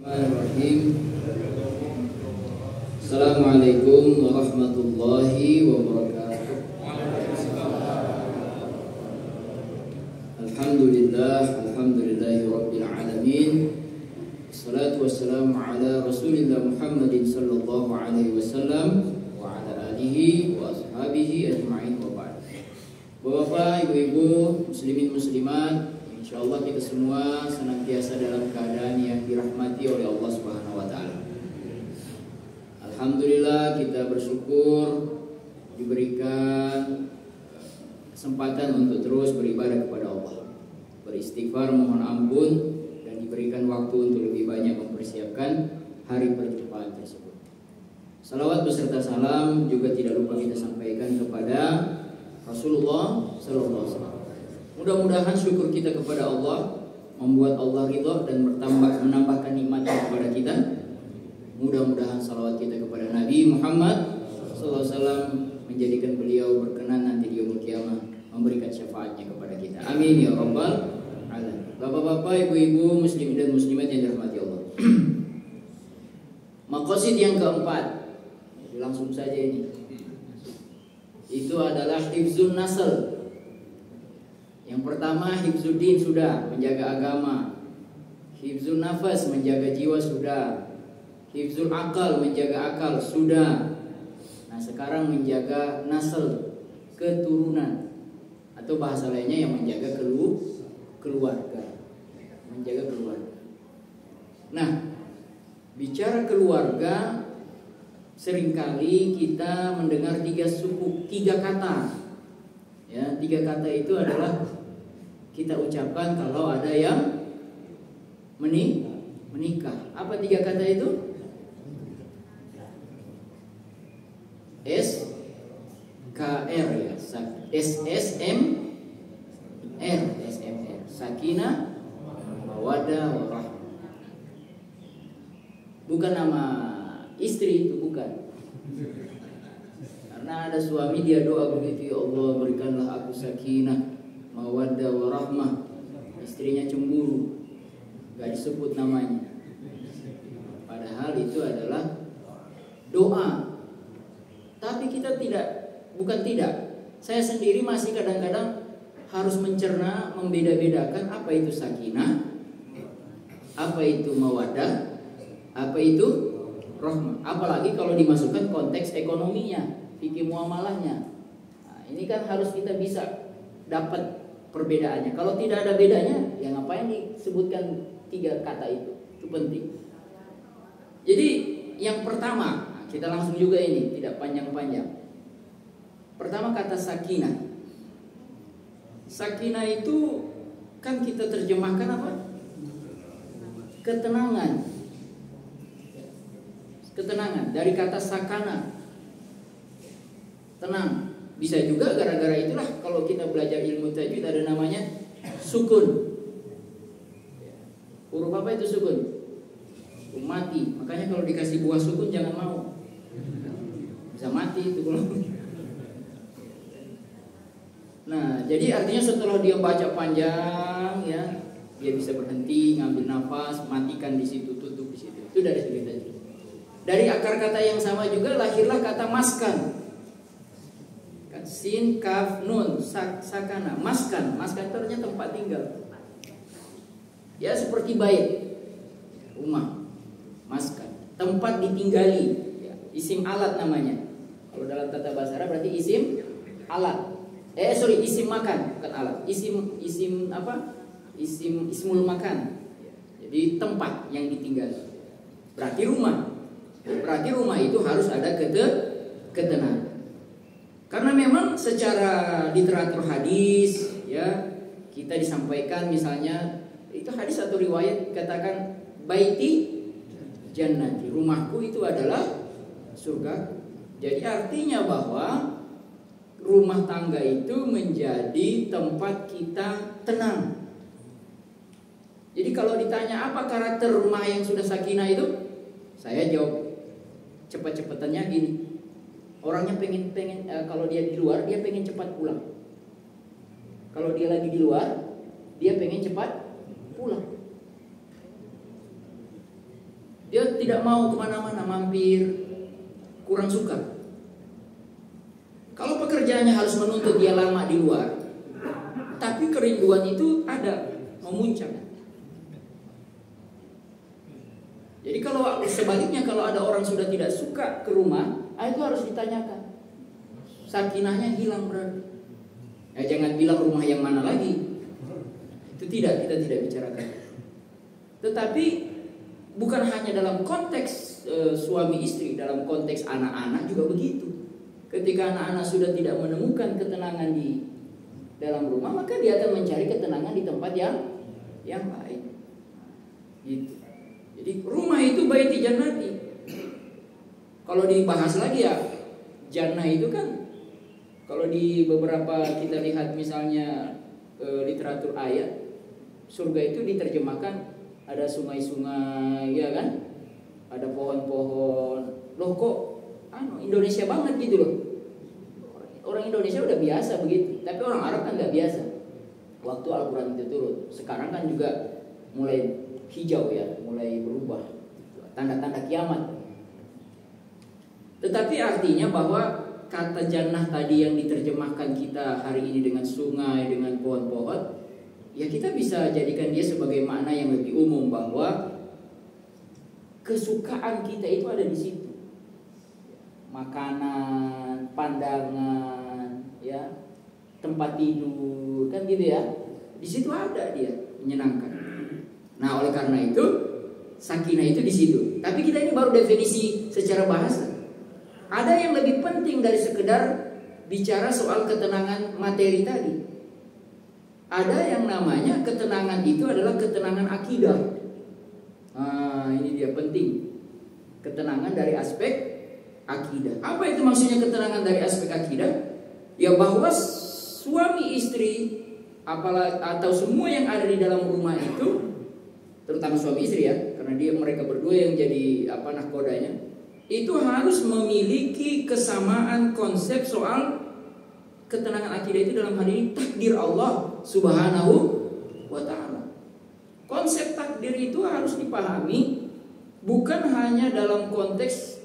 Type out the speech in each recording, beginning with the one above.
Bismillahirrahmanirrahim. Assalamualaikum warahmatullahi wabarakatuh. Alhamdulillahi rabbil alamin. Assalatu wassalamu ala Rasulillah Muhammadin sallallahu alaihi wasallam wa ala alihi wa ashabihi ajma'in wa ba'd. Bapak, ibu-ibu, muslimin muslimat, insyaallah kita semua senantiasa dalam keadaan yang dirahmati oleh Allah Subhanahu wa taala. Alhamdulillah, kita bersyukur diberikan kesempatan untuk terus beribadah kepada Allah, beristighfar, mohon ampun, dan diberikan waktu untuk lebih banyak mempersiapkan hari perjumpaan tersebut. Salawat beserta salam juga tidak lupa kita sampaikan kepada Rasulullah sallallahu alaihi wasallam. Mudah-mudahan syukur kita kepada Allah membuat Allah ridha dan menambahkan nikmatnya kepada kita. Mudah-mudahan salawat kita kepada Nabi Muhammad sallallahu alaihi wasallam menjadikan beliau berkenan nanti di yaumul qiyamah memberikan syafaatnya kepada kita. Amin ya rabbal alamin. Bapak-bapak, ibu-ibu, muslimin dan muslimat yang dirahmati Allah. Maqasid yang keempat, langsung saja ini. Itu adalah hifzun nasl. Yang pertama, hifzuddin sudah, menjaga agama. Hifzun nafas, menjaga jiwa sudah. Hifzul akal, menjaga akal sudah. Nah, sekarang menjaga nasl, keturunan, atau bahasa lainnya yang menjaga keluarga. Menjaga keluarga. Nah, bicara keluarga, seringkali kita mendengar tiga kata. Ya, tiga kata itu adalah kita ucapkan kalau ada yang menikah. Apa tiga kata itu? SKR ya, SSMR, Sakinah, Mawaddah, Warahmah. Bukan nama istri itu, bukan. Karena ada suami dia doa begitu, ya Allah berikanlah aku sakinah, mawaddah, warahmah. Istrinya cemburu, gak disebut namanya. Padahal itu adalah doa. Tapi kita saya sendiri masih kadang-kadang harus mencerna, membeda-bedakan apa itu sakinah, apa itu mawaddah, apa itu rahmah. Apalagi kalau dimasukkan konteks ekonominya, fikih muamalahnya. Nah, ini kan harus kita bisa dapat perbedaannya. Kalau tidak ada bedanya, ya ngapain disebutkan tiga kata itu? Itu penting. Jadi yang pertama, kita langsung juga ini, tidak panjang-panjang. Pertama kata sakinah. Sakinah itu kan kita terjemahkan apa? Ketenangan. Ketenangan dari kata sakana, tenang. Bisa juga gara-gara itulah kalau kita belajar ilmu tajwid ada namanya sukun. Huruf apa itu sukun? Mati. Makanya kalau dikasih buah sukun jangan mau. Bisa mati itu kalau. Nah, jadi artinya setelah dia baca panjang ya, dia bisa berhenti, ngambil nafas, matikan di situ, tutup di situ. Itu dari segi tajwid. Dari akar kata yang sama juga lahirlah kata maskan. Sin, kaf, nun, sakana. Maskan itu artinya tempat tinggal. Ya seperti bait, rumah. Maskan, tempat ditinggali ya, isim alat namanya. Kalau dalam tata bahasa Arab berarti isim alat. Isim makan, bukan alat. Isim apa? Ismul makan. Jadi tempat yang ditinggali. Berarti rumah. Berarti rumah itu harus ada ketenangan. Karena memang secara literatur hadis ya, kita disampaikan misalnya itu hadis atau riwayat katakan baiti jannati, rumahku itu adalah surga. Jadi artinya bahwa rumah tangga itu menjadi tempat kita tenang. Jadi kalau ditanya apa karakter rumah yang sudah sakinah itu, saya jawab cepat-cepatannya gini. Orangnya pengen kalau dia di luar dia pengen cepat pulang. Kalau dia lagi di luar, dia pengen cepat pulang. Dia tidak mau kemana-mana, mampir, kurang suka. Kalau pekerjaannya harus menuntut dia lama di luar, tapi kerinduan itu ada, memuncak. Jadi kalau sebaliknya, kalau ada orang sudah tidak suka ke rumah, itu harus ditanyakan. Sakinahnya hilang berarti. Jangan bilang rumah yang mana lagi. Itu tidak, kita tidak bicarakan. Tetapi bukan hanya dalam konteks suami istri, dalam konteks anak-anak juga begitu. Ketika anak-anak sudah tidak menemukan ketenangan di dalam rumah, maka dia akan mencari ketenangan di tempat yang baik. Gitu. Jadi rumah itu baiti jannati. Kalau dibahas lagi ya, jannah itu kan, kalau di beberapa kita lihat misalnya literatur ayat, surga itu diterjemahkan ada sungai-sungai, ya kan? Ada pohon-pohon. Loh kok Indonesia banget gitu loh. Orang Indonesia udah biasa begitu, tapi orang Arab kan nggak biasa. Waktu Al-Quran itu turun, sekarang kan juga mulai hijau ya, mulai berubah, tanda-tanda kiamat. Tetapi artinya bahwa kata jannah tadi yang diterjemahkan kita hari ini dengan sungai, dengan pohon-pohon, ya kita bisa jadikan dia sebagai makna yang lebih umum, bahwa kesukaan kita itu ada di situ. Makanan, pandangan, ya, tempat tidur, kan gitu ya. Di situ ada dia, menyenangkan. Nah, oleh karena itu sakinah itu di situ. Tapi kita ini baru definisi secara bahasa. Ada yang lebih penting dari sekedar bicara soal ketenangan materi tadi. Ada yang namanya ketenangan itu adalah ketenangan akidah. Ini dia penting. Ketenangan dari aspek akidah. Apa itu maksudnya ketenangan dari aspek akidah? Ya bahwa suami istri atau semua yang ada di dalam rumah itu, terutama suami istri ya, karena mereka berdua yang jadi nahkodanya, itu harus memiliki kesamaan konsep soal ketenangan akidah itu dalam hal ini takdir Allah Subhanahu wa ta'ala. Konsep takdir itu harus dipahami bukan hanya dalam konteks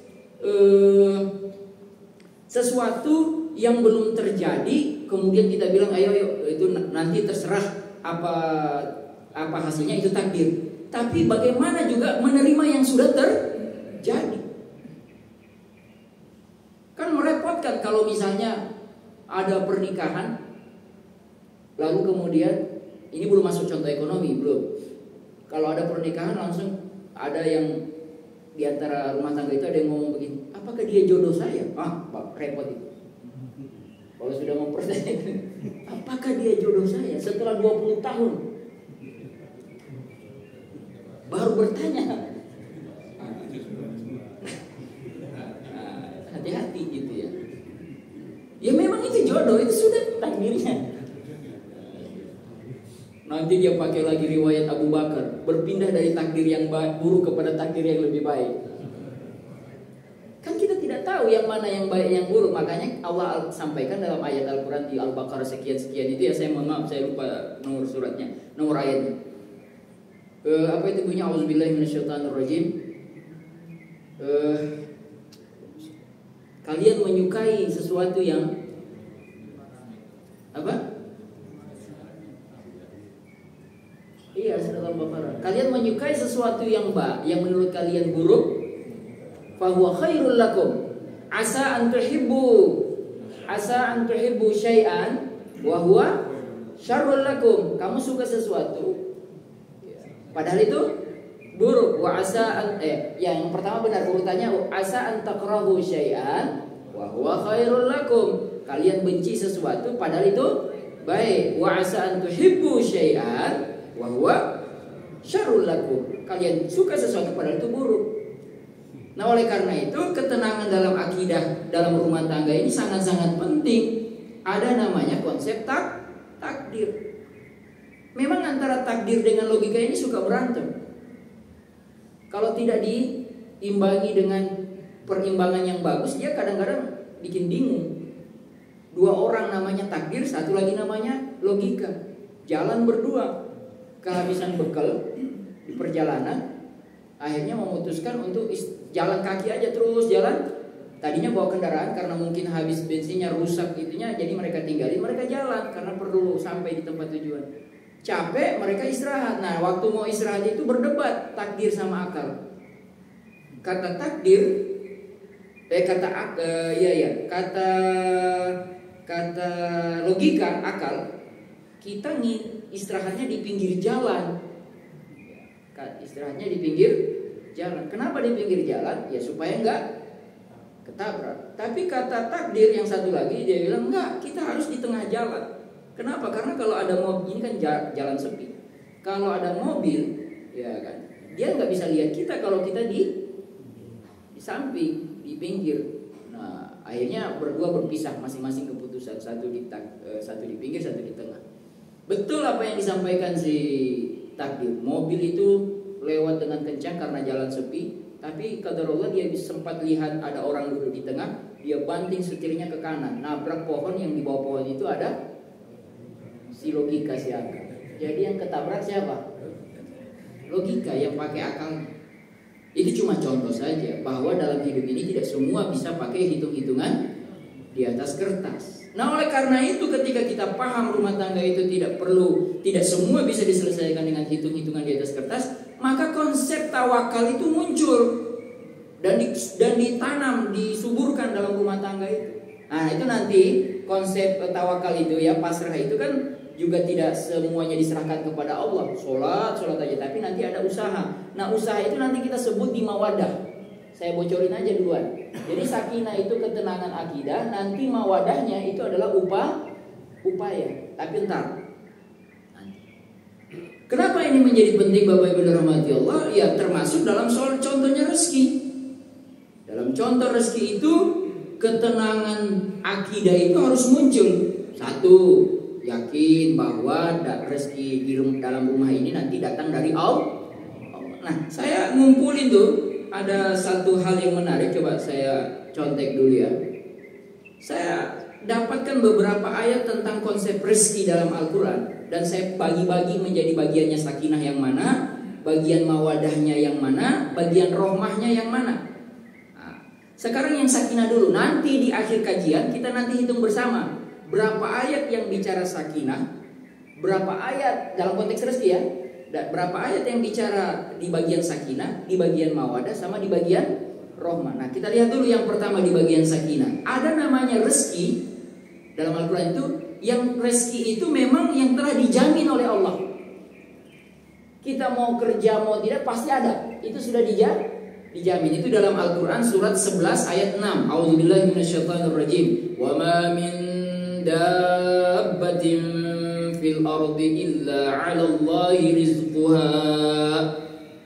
sesuatu yang belum terjadi kemudian kita bilang ayo itu nanti terserah apa hasilnya, itu takdir. Tapi bagaimana juga menerima yang sudah terjadi. Kan merepotkan kalau misalnya ada pernikahan lalu kemudian, ini belum masuk contoh ekonomi, belum. Kalau ada pernikahan langsung ada yang di antara rumah tangga itu ada yang ngomong begini, apakah dia jodoh saya? Repot itu. Kalau sudah mempertanyakan, apakah dia jodoh saya setelah 20 tahun? Baru bertanya. Hati-hati gitu ya. Ya memang itu jodoh, itu sudah takdirnya. Nanti dia pakai lagi riwayat Abu Bakar, berpindah dari takdir yang buruk kepada takdir yang lebih baik. Kan kita tidak tahu yang mana yang baik yang buruk. Makanya Allah sampaikan dalam ayat Al-Quran di Al-Baqarah sekian-sekian itu ya, saya mohon maaf saya lupa nomor suratnya, nomor ayatnya. Apa itu bunyinya? Auzubillahi minasyaitonirrajim. Kalian menyukai sesuatu yang apa? Iya, surat Al-Baqarah. Kalian menyukai sesuatu yang menurut kalian buruk, fahuwa khairul lakum. Asa an tuhibbu syai'an wa huwa syarrul lakum. Kamu suka sesuatu padahal itu buruk. Wa asa an yang pertama benar urutannya, asa an takrahu syai'an wa huwa khairul lakum. Kalian benci sesuatu padahal itu baik. Wa asa an tuhibbu syai'an wa huwa syarrul lakum. Kalian suka sesuatu padahal itu buruk. Nah, oleh karena itu ketenangan dalam akidah dalam rumah tangga ini sangat-sangat penting. Ada namanya konsep takdir. Memang antara takdir dengan logika ini suka berantem. Kalau tidak diimbangi dengan perimbangan yang bagus, dia kadang-kadang bikin bingung. Dua orang namanya takdir, satu lagi namanya logika. Jalan berdua, kehabisan bekal di perjalanan, akhirnya memutuskan untuk jalan kaki aja, terus jalan. Tadinya bawa kendaraan karena mungkin habis bensinnya rusak itunya, jadi mereka tinggalin, mereka jalan karena perlu sampai di tempat tujuan. Capek, mereka istirahat. Nah, waktu mau istirahat itu berdebat takdir sama akal. Kata takdir, kata logika, akal, kita istirahatnya di pinggir jalan. Istirahatnya di pinggir jalan. Kenapa di pinggir jalan? Ya supaya enggak ketabrak. Tapi kata takdir yang satu lagi, dia bilang enggak, kita harus di tengah jalan. Kenapa? Karena kalau ada mobil, ini kan jalan sepi. Kalau ada mobil, ya kan, dia nggak bisa lihat kita kalau kita di samping, di pinggir. Nah, akhirnya berdua berpisah, masing-masing keputusan, satu di pinggir, satu di tengah. Betul apa yang disampaikan si takdir. Mobil itu lewat dengan kencang karena jalan sepi, tapi qadarullah dia sempat lihat ada orang duduk di tengah, dia banting setirnya ke kanan, nabrak pohon, yang di bawah pohon itu ada si logika, si akal. Jadi yang ketabrak siapa? Logika yang pakai akal. Itu cuma contoh saja bahwa dalam hidup ini tidak semua bisa pakai hitung-hitungan di atas kertas. Nah, oleh karena itu ketika kita paham rumah tangga itu tidak semua bisa diselesaikan dengan hitung-hitungan di atas kertas, maka konsep tawakal itu muncul dan ditanam, disuburkan dalam rumah tangga itu. Nah, itu nanti konsep tawakal itu ya, pasrah itu kan juga tidak semuanya diserahkan kepada Allah. Sholat aja, tapi nanti ada usaha. Nah, usaha itu nanti kita sebut di mawadah. Saya bocorin aja duluan. Jadi sakinah itu ketenangan akidah, nanti mawadahnya itu adalah upaya. Tapi entar. Kenapa ini menjadi penting Bapak Ibu dirahmati Allah? Ya termasuk dalam soal contohnya rezeki. Dalam contoh rezeki itu ketenangan akidah itu harus muncul. Satu, yakin bahwa rezeki di dalam rumah ini nanti datang dari Allah. Nah, saya ngumpulin tuh ada satu hal yang menarik, coba saya contek dulu ya. Saya dapatkan beberapa ayat tentang konsep rezeki dalam Al-Quran, dan saya bagi-bagi menjadi bagiannya sakinah yang mana, bagian mawadahnya yang mana, bagian rohmahnya yang mana. Nah, sekarang yang sakinah dulu. Nanti di akhir kajian kita nanti hitung bersama berapa ayat yang bicara sakinah, berapa ayat dalam konteks rezeki ya, dan berapa ayat yang bicara di bagian sakinah, di bagian mawadah, sama di bagian rohmah. Nah, kita lihat dulu yang pertama di bagian sakinah. Ada namanya rezeki dalam Al-Quran itu, yang rezeki itu memang yang telah dijamin oleh Allah. Kita mau kerja mau tidak pasti ada, itu sudah dijamin. Itu dalam Al-Quran surat 11 ayat 6. A'udzubillahi minasyaitonirrajim. Wa ma min dabbatin fil ardi illa 'alallahi rizquha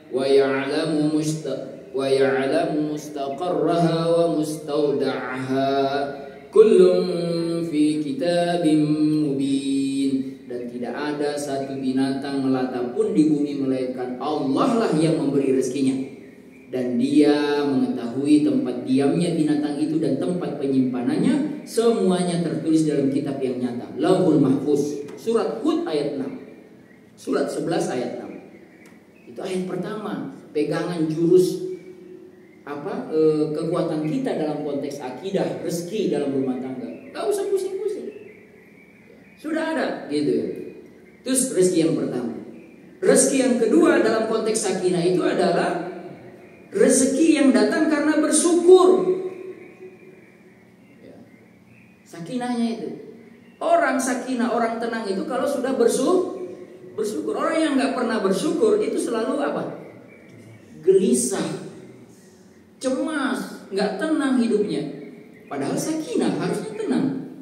wa ya'lamu mustaqarraha wa mustawda'aha kullun fi kitabim mubin. Dan tidak ada satu binatang melata pun di bumi melainkan Allah lah yang memberi rezekinya, dan Dia mengetahui tempat diamnya binatang itu dan tempat penyimpanannya. Semuanya tertulis dalam kitab yang nyata, Lauhul Mahfuz. Surat Hud ayat 6. Surat 11 ayat 6. Itu ayat pertama, pegangan jurus kekuatan kita dalam konteks akidah, rezeki dalam rumah tangga. Gak usah pusing-pusing, sudah ada gitu ya. Terus rezeki yang pertama. Rezeki yang kedua dalam konteks sakinah itu adalah rezeki yang datang karena bersyukur. Sakinahnya itu, orang sakinah, orang tenang itu kalau sudah bersyukur. Orang yang nggak pernah bersyukur itu selalu apa? Gelisah, cemas, nggak tenang hidupnya. Padahal sakinah harusnya tenang.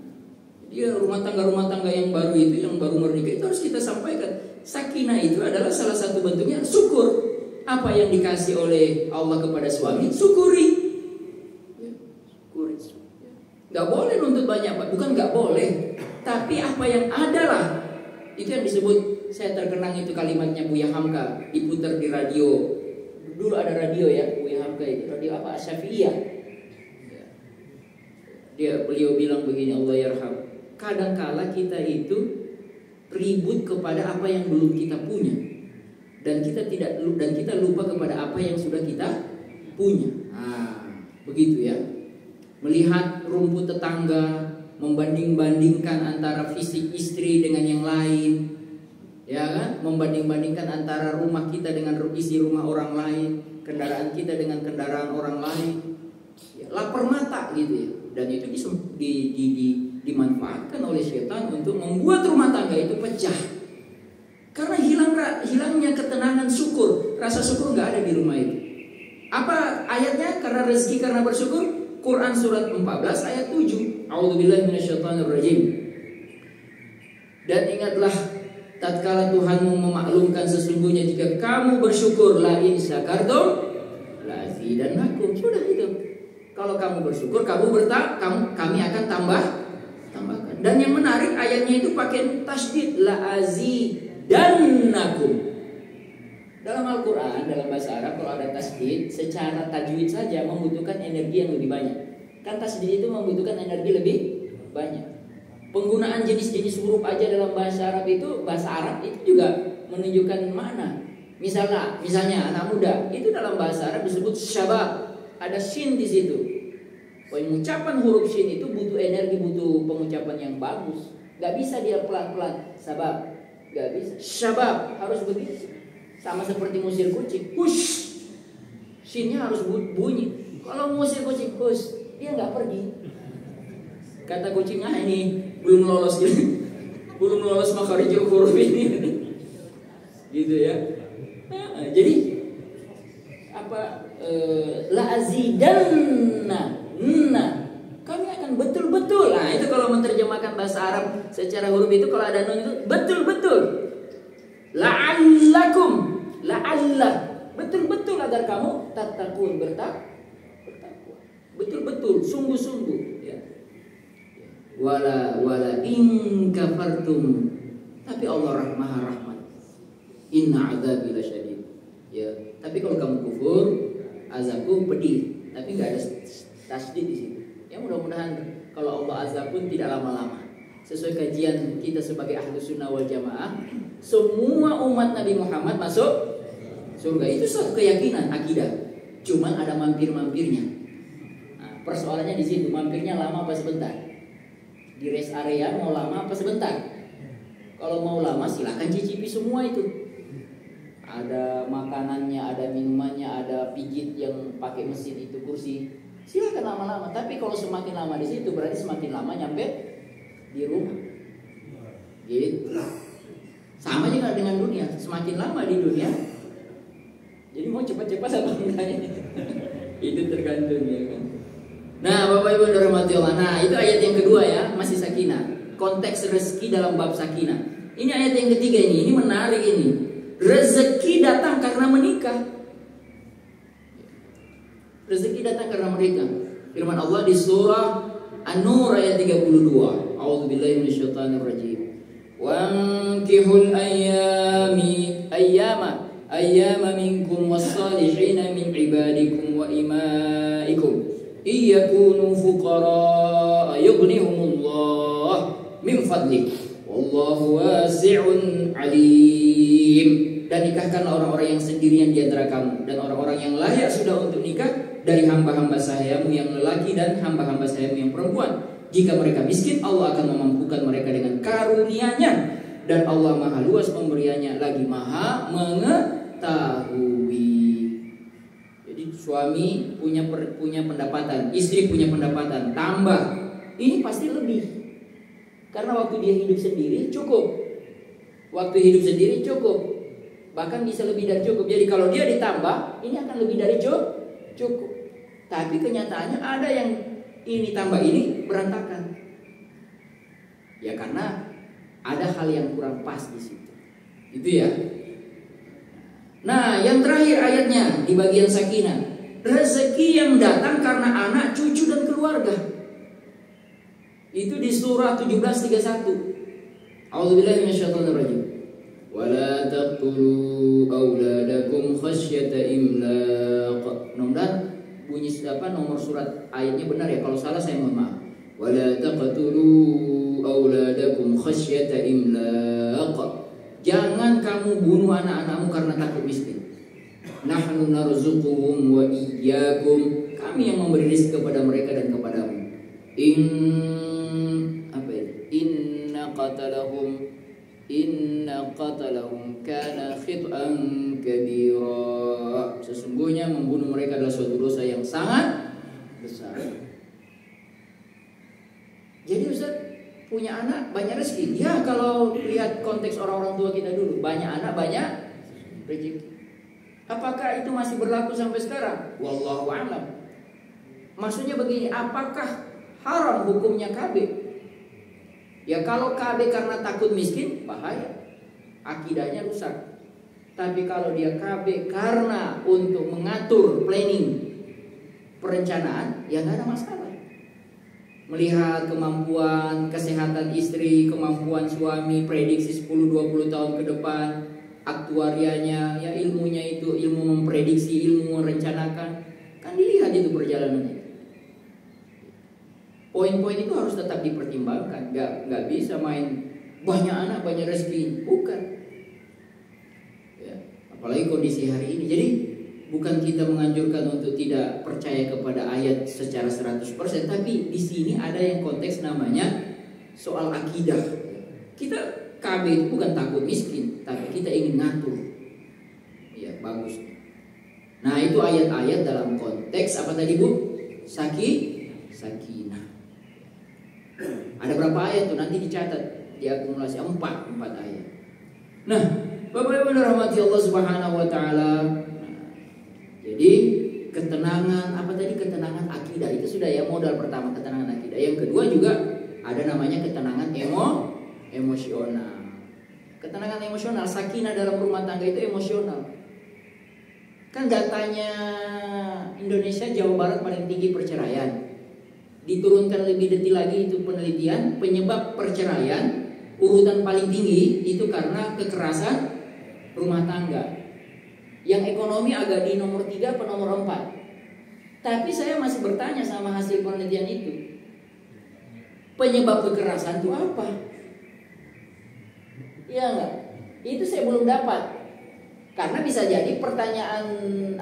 Dia rumah tangga yang baru itu, yang baru menikah itu harus kita sampaikan. Sakinah itu adalah salah satu bentuknya syukur. Apa yang dikasih oleh Allah kepada suami, syukuri. Gak boleh nuntut banyak, bukan gak boleh, tapi apa yang ada lah. Itu yang disebut, saya terkenang itu kalimatnya Buya Hamka, diputar di radio. Dulu ada radio ya, Buya Hamka itu radio apa? Syafi'iyah. Beliau bilang begini, Allah yarham. Kadangkala kita itu ribut kepada apa yang belum kita punya. dan kita lupa kepada apa yang sudah kita punya. Begitu ya. Melihat rumput tetangga, membanding-bandingkan antara fisik istri dengan yang lain, ya kan? Membanding-bandingkan antara rumah kita dengan isi rumah orang lain, kendaraan kita dengan kendaraan orang lain. Ya, lapar mata gitu ya. Dan itu dimanfaatkan oleh setan untuk membuat rumah tangga itu pecah. Karena hilangnya ketenangan syukur, rasa syukur nggak ada di rumah itu. Apa ayatnya? Karena rezeki karena bersyukur. Quran surat 14 ayat 7. A'udzubillahi minasyaitonirrajim. Dan ingatlah tatkala Tuhanmu memaklumkan sesungguhnya jika kamu bersyukur, la in syakartum la azidannakum. Sudah itu. Kalau kamu bersyukur, kami akan tambahkan. Dan yang menarik ayatnya itu pakai tasydid, la azidannakum. Dalam Al-Quran, dalam bahasa Arab, kalau ada tasydid, secara tajwid saja membutuhkan energi yang lebih banyak. Kan tasydid itu membutuhkan energi lebih banyak. Penggunaan jenis-jenis huruf aja dalam bahasa Arab itu juga menunjukkan makna. Misalnya anak muda, itu dalam bahasa Arab disebut syabab. Ada shin di situ. Pengucapan huruf shin itu butuh energi, butuh pengucapan yang bagus. Gak bisa dia pelan-pelan, sabab. Gak bisa. Syabab harus begitu. Sama seperti musir kucing, hush, shinnya harus bunyi. Kalau musir kucing, hush, dia nggak pergi. Kata kucingnya ini belum lolos gitu, belum lolos makharijul huruf ini, gitu ya. Jadi la azidanna, kami akan betul-betul. Nah itu kalau menerjemahkan bahasa Arab secara huruf itu kalau ada nun itu betul-betul. La'allakum, betul-betul agar kamu tattaqun, bertakwa, betul-betul, sungguh-sungguh ya. Wala in kafartum, tapi Allah Maha Rahmat. Inna adzabi lasyadid. Ya, tapi kalau kamu kufur, azabku pedih, tapi enggak ada tasydid di situ. Ya mudah-mudahan kalau Allah azab pun tidak lama-lama. Sesuai kajian kita sebagai Ahlus Sunnah wal Jamaah, semua umat Nabi Muhammad masuk surga. Itu satu keyakinan, akidah. Cuman ada mampir-mampirnya. Nah, persoalannya di situ, mampirnya lama apa sebentar? Di rest area mau lama apa sebentar? Kalau mau lama silakan cicipi semua itu. Ada makanannya, ada minumannya, ada pijit yang pakai mesin itu kursi. Silakan lama-lama. Tapi kalau semakin lama di situ berarti semakin lama nyampe di rumah. Gitu. Sama juga dengan dunia, semakin lama di dunia. Jadi mau cepat-cepat apa enggak? Itu tergantung ya kan. Nah, Bapak Ibu dirahmati Allah. Nah, itu ayat yang kedua ya, masih sakinah. Konteks rezeki dalam bab sakinah. Ini ayat yang ketiga ini menarik ini. Rezeki datang karena menikah. Rezeki datang karena menikah. Firman Allah di surah An-Nur ayat 32. A'udzubillahi minasyaitonirrajim. Wankihul ayyama minkum was-salihina min ibadikum wa imaikum iyakunu fuqara yughnihumullah min fadlih wallahu wasi'un alim. Dan nikahkanlah orang-orang yang sendirian di antara kamu dan orang-orang yang layak sudah untuk nikah dari hamba-hamba sayamu yang lelaki dan hamba-hamba sayamu yang perempuan. Jika mereka miskin, Allah akan memampukan mereka dengan karunia-Nya, dan Allah Maha luas pemberiannya lagi Maha mengetahui. Jadi suami punya pendapatan, istri punya pendapatan, tambah ini pasti lebih. Karena waktu dia hidup sendiri cukup, bahkan bisa lebih dari cukup. Jadi kalau dia ditambah, ini akan lebih dari cukup. Tapi kenyataannya ada yang ini tambah ini berantakan. Ya karena ada hal yang kurang pas di situ. Itu ya. Nah, yang terakhir ayatnya di bagian sakinah, rezeki yang datang karena anak, cucu dan keluarga. Itu di surah 17:31. A'udzubillahi minasyaitonirrajim. Wala taqtulu auladakum khasyata imlaq. Mudah-mudahan bunyi nomor surat ayatnya benar ya. Kalau salah saya mohon maaf. Wala taqtulu auladakum khasyata imlaq. Jangan kamu bunuh anak-anakmu karena takut miskin. Nahnu narzuquhum wa iyyakum. Kami yang memberi rezeki kepada mereka dan kepadamu. Inna qatalahum kana khit'an kabira. Sesungguhnya membunuh mereka adalah suatu dosa yang sangat besar. Jadi Ustaz, punya anak banyak rezeki. Ya, kalau lihat konteks orang-orang tua kita dulu, banyak anak banyak rezeki. Apakah itu masih berlaku sampai sekarang? Wallahu a'lam. Maksudnya begini, apakah haram hukumnya KB? Ya kalau KB karena takut miskin, bahaya, akidahnya rusak. Tapi kalau dia KB karena untuk mengatur planning, perencanaan, ya nggak ada masalah. Melihat kemampuan kesehatan istri, kemampuan suami, prediksi 10-20 tahun ke depan, aktuarianya, ya ilmunya itu ilmu memprediksi, ilmu merencanakan, kan dilihat itu perjalanannya. Poin-poin itu harus tetap dipertimbangkan. Nggak bisa main banyak anak banyak rezeki, bukan. Ya, apalagi kondisi hari ini. Jadi bukan kita menganjurkan untuk tidak percaya kepada ayat secara 100%, tapi di sini ada yang konteks namanya soal akidah. Kita KB itu bukan takut miskin, tapi kita ingin ngatur. Ya, bagus. Nah, itu ayat-ayat dalam konteks apa tadi, Bu? Sakinah. Ada berapa ayat tuh? Nanti dicatat, diakumulasi 4 ayat. Nah, Bapak Ibu rahmati Allah Subhanahu wa taala. Jadi, ketenangan apa tadi? Ketenangan akidah itu sudah ya, modal pertama ketenangan akidah. Yang kedua juga ada namanya ketenangan emosional. Ketenangan emosional, sakinah dalam rumah tangga itu emosional. Kan datanya Indonesia, Jawa Barat paling tinggi perceraian. Diturunkan lebih detail lagi itu penelitian, penyebab perceraian urutan paling tinggi itu karena kekerasan rumah tangga. Yang ekonomi agak di nomor 3 atau nomor 4. Tapi saya masih bertanya sama hasil penelitian itu, penyebab kekerasan itu apa? Iya enggak? Itu saya belum dapat. Karena bisa jadi pertanyaan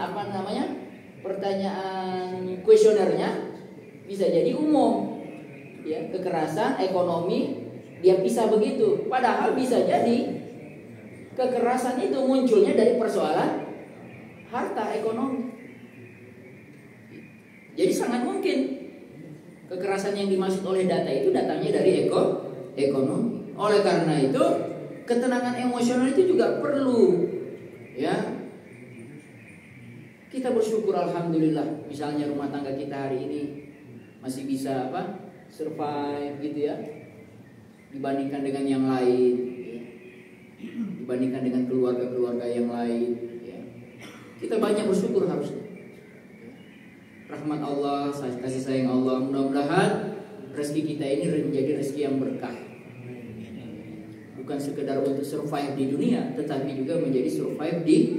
pertanyaan kuesionernya bisa jadi umum, ya, kekerasan, ekonomi, dia bisa begitu. Padahal bisa jadi kekerasan itu munculnya dari persoalan harta, ekonomi. Jadi sangat mungkin kekerasan yang dimaksud oleh data itu datangnya dari ekonomi. Oleh karena itu, ketenangan emosional itu juga perlu, ya. Kita bersyukur alhamdulillah, misalnya rumah tangga kita hari ini masih bisa survive gitu ya, dibandingkan dengan yang lain, ya. Dibandingkan dengan keluarga-keluarga yang lain, ya. Kita banyak bersyukur harusnya. Rahmat Allah, kasih sayang Allah, mudah-mudahan rezeki kita ini menjadi rezeki yang berkah. Bukan sekedar untuk survive di dunia, tetapi juga menjadi survive di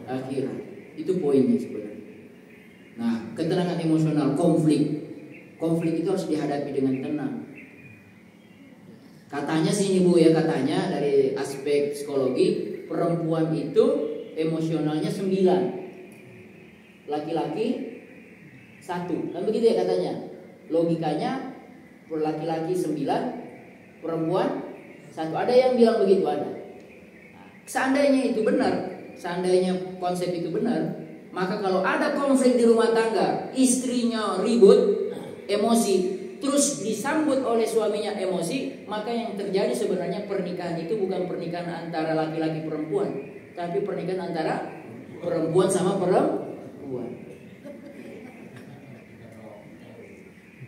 akhirat. Itu poinnya sebenarnya. Nah, ketenangan emosional, konflik itu harus dihadapi dengan tenang. Katanya sih Bu ya, katanya dari aspek psikologi, perempuan itu emosionalnya 9, laki-laki 1. Kan begitu ya katanya. Logikanya laki-laki 9, perempuan 1. Ada yang bilang begitu, ada. Seandainya itu benar, seandainya konsep itu benar, maka kalau ada konflik di rumah tangga, istrinya ribut, emosi, terus disambut oleh suaminya emosi, maka yang terjadi sebenarnya pernikahan itu bukan pernikahan antara laki-laki perempuan, tapi pernikahan antara perempuan sama perempuan.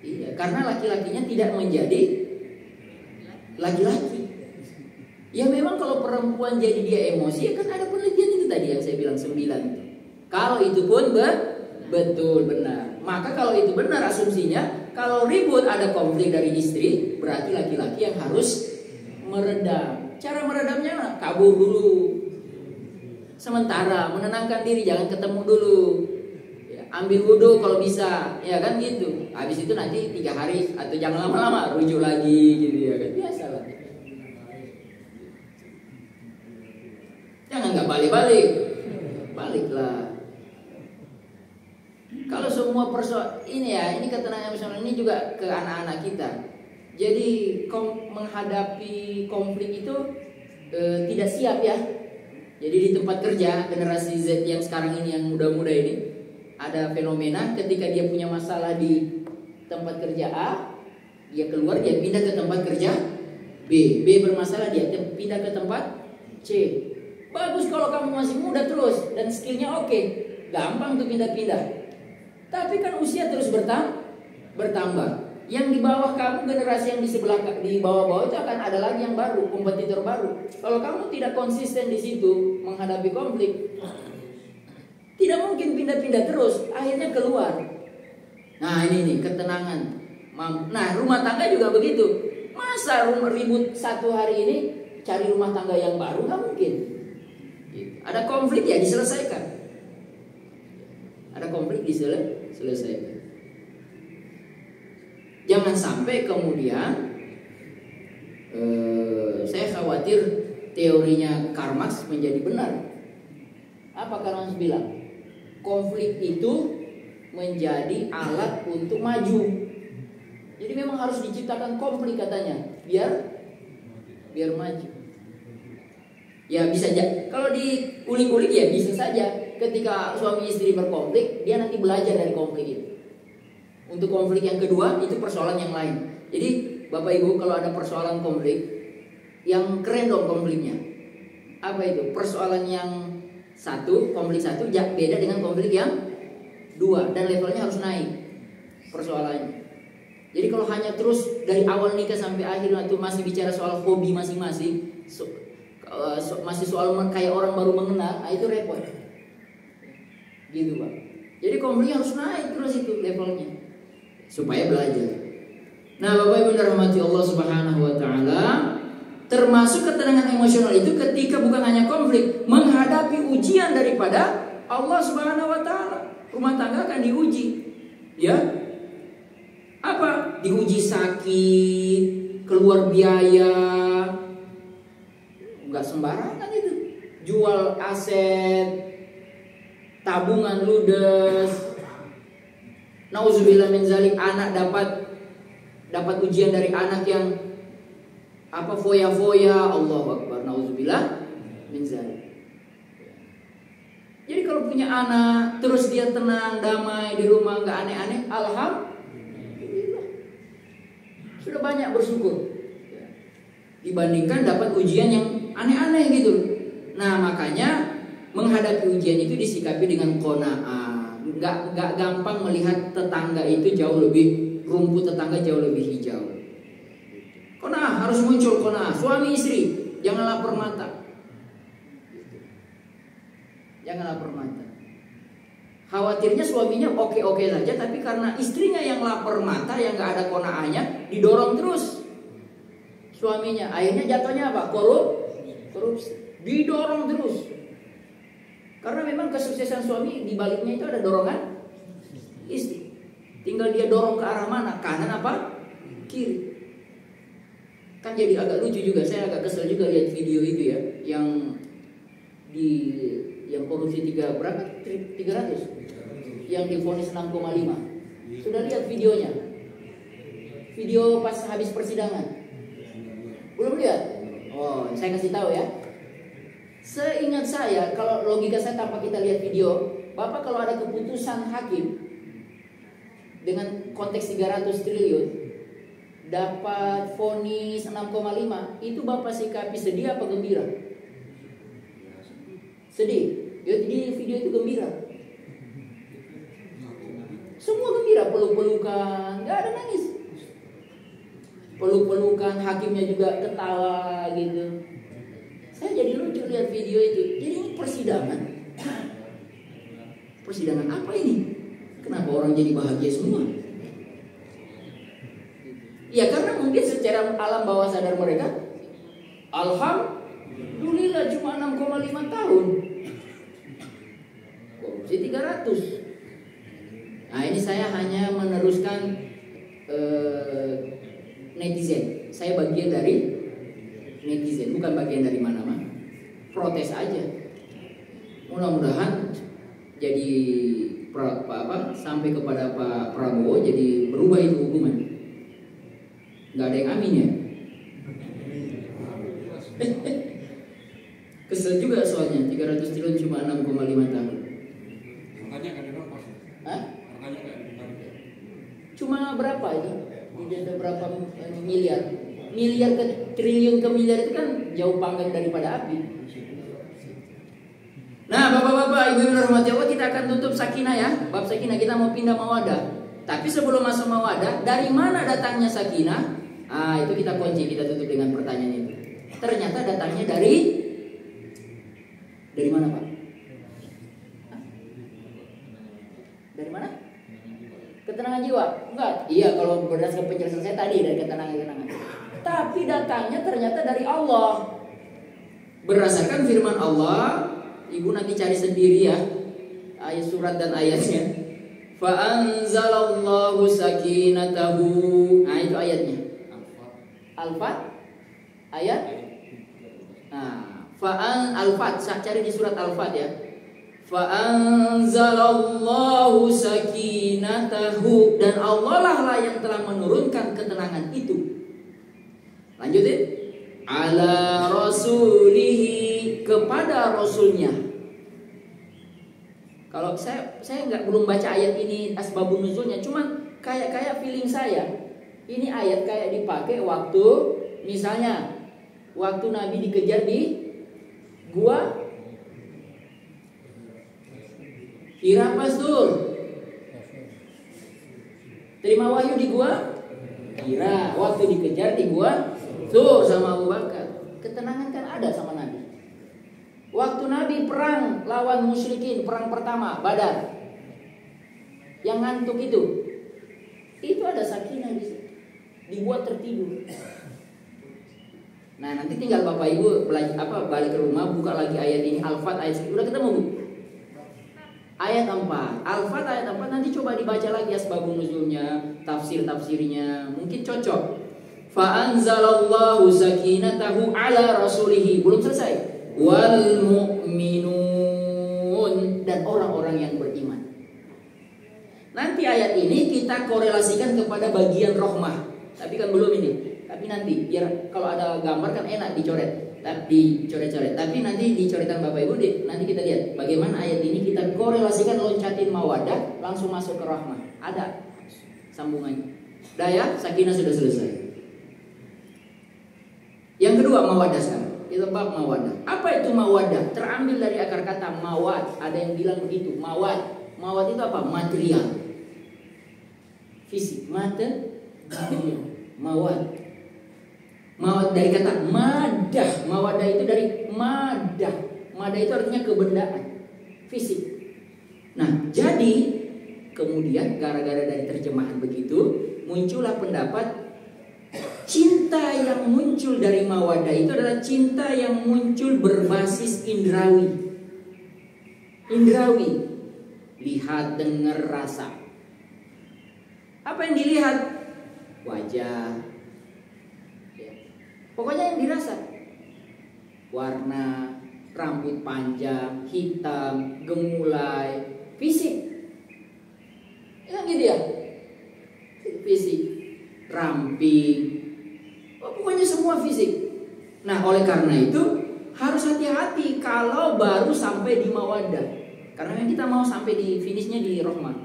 Iya, karena laki-lakinya tidak menjadi laki-laki. Ya memang kalau perempuan jadi dia emosi, ya kan ada penelitian itu tadi yang saya bilang 9. Kalau itu pun betul benar. Maka kalau itu benar asumsinya, kalau ribut ada konflik dari istri, berarti laki-laki yang harus meredam. Cara meredamnya kabur dulu. Sementara menenangkan diri, jangan ketemu dulu. Ya, ambil wudhu kalau bisa, ya kan gitu. Habis itu nanti 3 hari atau jangan lama-lama rujuk lagi gitu ya kan, biasa lah. baliklah. Kalau semua ini ya, ini ketenangan emosional ini juga ke anak-anak kita. Jadi menghadapi konflik itu tidak siap ya. Jadi di tempat kerja generasi Z yang sekarang ini, yang muda-muda ini, ada fenomena ketika dia punya masalah di tempat kerja A, dia keluar, dia pindah ke tempat kerja B bermasalah, dia pindah ke tempat C. Bagus kalau kamu masih muda terus dan skillnya oke, gampang tuh pindah-pindah. Tapi kan usia terus bertambah. Yang di bawah kamu, generasi yang di bawah-bawah itu akan ada lagi yang baru, kompetitor baru. Kalau kamu tidak konsisten di situ menghadapi konflik, tidak mungkin pindah-pindah terus, akhirnya keluar. Nah ini nih ketenangan. Nah rumah tangga juga begitu. Masa ribut satu hari ini cari rumah tangga yang baru, nggak mungkin. Ada konflik ya diselesaikan. Ada konflik diselesaikan. Jangan sampai kemudian saya khawatir teorinya Karl Marx menjadi benar. Apa Karl Marx bilang? Konflik itu menjadi alat untuk maju. Jadi memang harus diciptakan konflik katanya, biar maju. Ya bisa aja. Kalau diulik-ulik ya bisa saja. Ketika suami istri berkonflik, dia nanti belajar dari konflik itu. Untuk konflik yang kedua itu persoalan yang lain. Jadi Bapak Ibu kalau ada persoalan konflik, yang keren dong konfliknya. Apa itu? Persoalan yang konflik satu beda dengan konflik yang dua, dan levelnya harus naik persoalannya. Jadi kalau hanya terus dari awal nikah sampai akhir itu masih bicara soal hobi masing-masing, masih soal kayak orang baru mengenal, itu repot. Gitu Pak. Jadi konfliknya harus naik terus itu levelnya supaya belajar. Nah Bapak Ibu dirahmati Allah Subhanahu wa taala, termasuk ketenangan emosional itu ketika bukan hanya konflik, menghadapi ujian daripada Allah Subhanahu wa taala. Rumah tangga akan diuji. Ya. Apa? Diuji sakit, keluar biaya. Enggak sembarangan itu. Jual aset, tabungan ludes. Nauzubillah min zalik, anak dapat ujian dari anak yang foya-foya. Allahu Akbar, nauzubillah min zalik. Jadi kalau punya anak terus dia tenang, damai di rumah, enggak aneh-aneh, alhamdulillah. Sudah banyak bersyukur. Dibandingkan dapat ujian yang aneh-aneh gitu. Nah, makanya menghadapi ujian itu disikapi dengan qanaah. Enggak gampang melihat tetangga itu rumput tetangga jauh lebih hijau. Qanaah harus muncul qanaah. Suami istri, jangan lapar mata. Jangan lapar mata. Khawatirnya suaminya oke-oke saja, tapi karena istrinya yang lapar mata, yang gak ada qanaahnya, didorong terus suaminya. Akhirnya jatuhnya apa? Korupsi. Didorong terus. Karena memang kesuksesan suami di baliknya itu ada dorongan istri. Tinggal dia dorong ke arah mana? Kanan apa? Kiri. Kan jadi agak lucu juga. Saya agak kesel juga lihat video itu ya, yang korupsi 300 yang divonis 6,5. Sudah lihat videonya? Video pas habis persidangan? Belum lihat? Oh, saya kasih tahu ya. Seingat saya, kalau logika saya tanpa kita lihat video, Bapak kalau ada keputusan hakim dengan konteks 300 triliun dapat vonis 6,5, itu Bapak sikapi sedih apa gembira? Sedih. Di video itu gembira. Semua gembira, peluk-pelukan, nggak ada nangis. Peluk-pelukan, hakimnya juga ketawa gitu. Saya jadi lucu lihat video itu. Jadi ini persidangan. Persidangan apa ini? Kenapa orang jadi bahagia semua? Ya karena mungkin secara alam bawah sadar mereka, alhamdulillah cuma 6,5 tahun. Korupsi 300. Nah ini saya hanya meneruskan netizen. Saya bagian dari netizen, bukan bagian dari mana-mana. Protes aja. mudah-mudahan jadi sampai kepada Pak Prabowo jadi berubah itu hukuman. Nggak ada yang amin ya. Kesel juga soalnya 300 triliun cuma 6,5 tahun. Makanya kan dirampas. Hah? Makanya kan ditarik ya. Cuma berapa itu? Tidak ada berapa miliar. Miliar ke triliun ke miliar itu kan jauh panggang daripada api. Nah, bapak-bapak, ibu-ibu rahmati Allah, kita akan tutup sakinah ya. Bab sakinah kita mau pindah mawadah. Tapi sebelum masuk mawadah, dari mana datangnya sakinah? Itu kita kunci, kita tutup dengan pertanyaan itu. Ternyata datangnya dari mana, Pak? Dari mana? Ketenangan jiwa? Enggak. Iya, kalau berdasarkan penjelasan saya tadi dari ketenangan. Tapi datangnya ternyata dari Allah. Berdasarkan firman Allah, ibu nanti cari sendiri ya ayat surat dan ayatnya. Fa anzalallahu sakinatahu. Nah, itu ayatnya. Al-Fat ayat. Nah, Al-Fat, cari di surat Al-Fat ya. Fa anzalallahu sakinatahu, dan Allah lah yang telah menurunkan ketenangan itu. Lanjutin. Ala rasulihi, kepada rasulnya. Kalau saya belum baca ayat ini asbabun nuzulnya, cuman kayak feeling saya ini ayat kayak dipakai waktu misalnya waktu Nabi dikejar di gua Hira Pastur. Terima wahyu di gua Hira, waktu dikejar di gua Tur sama Abu Bakar. Ketenangan kan ada sama Nabi. Waktu Nabi perang lawan musyrikin, perang pertama Badar, yang ngantuk itu ada sakinah di situ, dibuat tertidur. Nah, nanti tinggal Bapak Ibu balik ke rumah, buka lagi ayat ini, Al-Fat ayat ini. Udah ketemu Bu? Ayat 4, Al-Fat ayat 4, nanti coba dibaca lagi asbabun nuzulnya, tafsirnya, mungkin cocok. Fa anzalallahu sakinatahu ala rasulihi, belum selesai. Wal mu'minun, dan orang-orang yang beriman. Nanti ayat ini kita korelasikan kepada bagian rahmah. Tapi kan belum ini. Tapi nanti biar kalau ada gambar kan enak dicoret. Tapi dicoret-coret. Tapi nanti dicoretan Bapak Ibu nanti kita lihat bagaimana ayat ini kita korelasikan, loncatin mawadah langsung masuk ke rahmah. Ada sambungannya. Dah ya, sakinah sudah selesai. Yang kedua mawadah sekarang. Kita bab mawadah. Apa itu mawadah? Terambil dari akar kata mawad. Ada yang bilang begitu, mawad. Mawad itu apa? Material. Fisik, material. Mawad. Mawad dari kata madah. Mawadah itu dari madah. Madah itu artinya kebendaan, fisik. Nah, jadi kemudian gara-gara dari terjemahan begitu, muncullah pendapat cinta yang muncul dari mawadah itu adalah cinta yang muncul berbasis indrawi. Indrawi, lihat, dengar, rasa. Apa yang dilihat? Wajah. Ya. Pokoknya yang dirasa. Warna, rambut panjang, hitam, gemulai, fisik. Yang gitu ya? Fisik. Ramping, pokoknya semua fisik. Nah, oleh karena itu harus hati-hati kalau baru sampai di mawadah, karena kita mau sampai di finishnya di rahmah.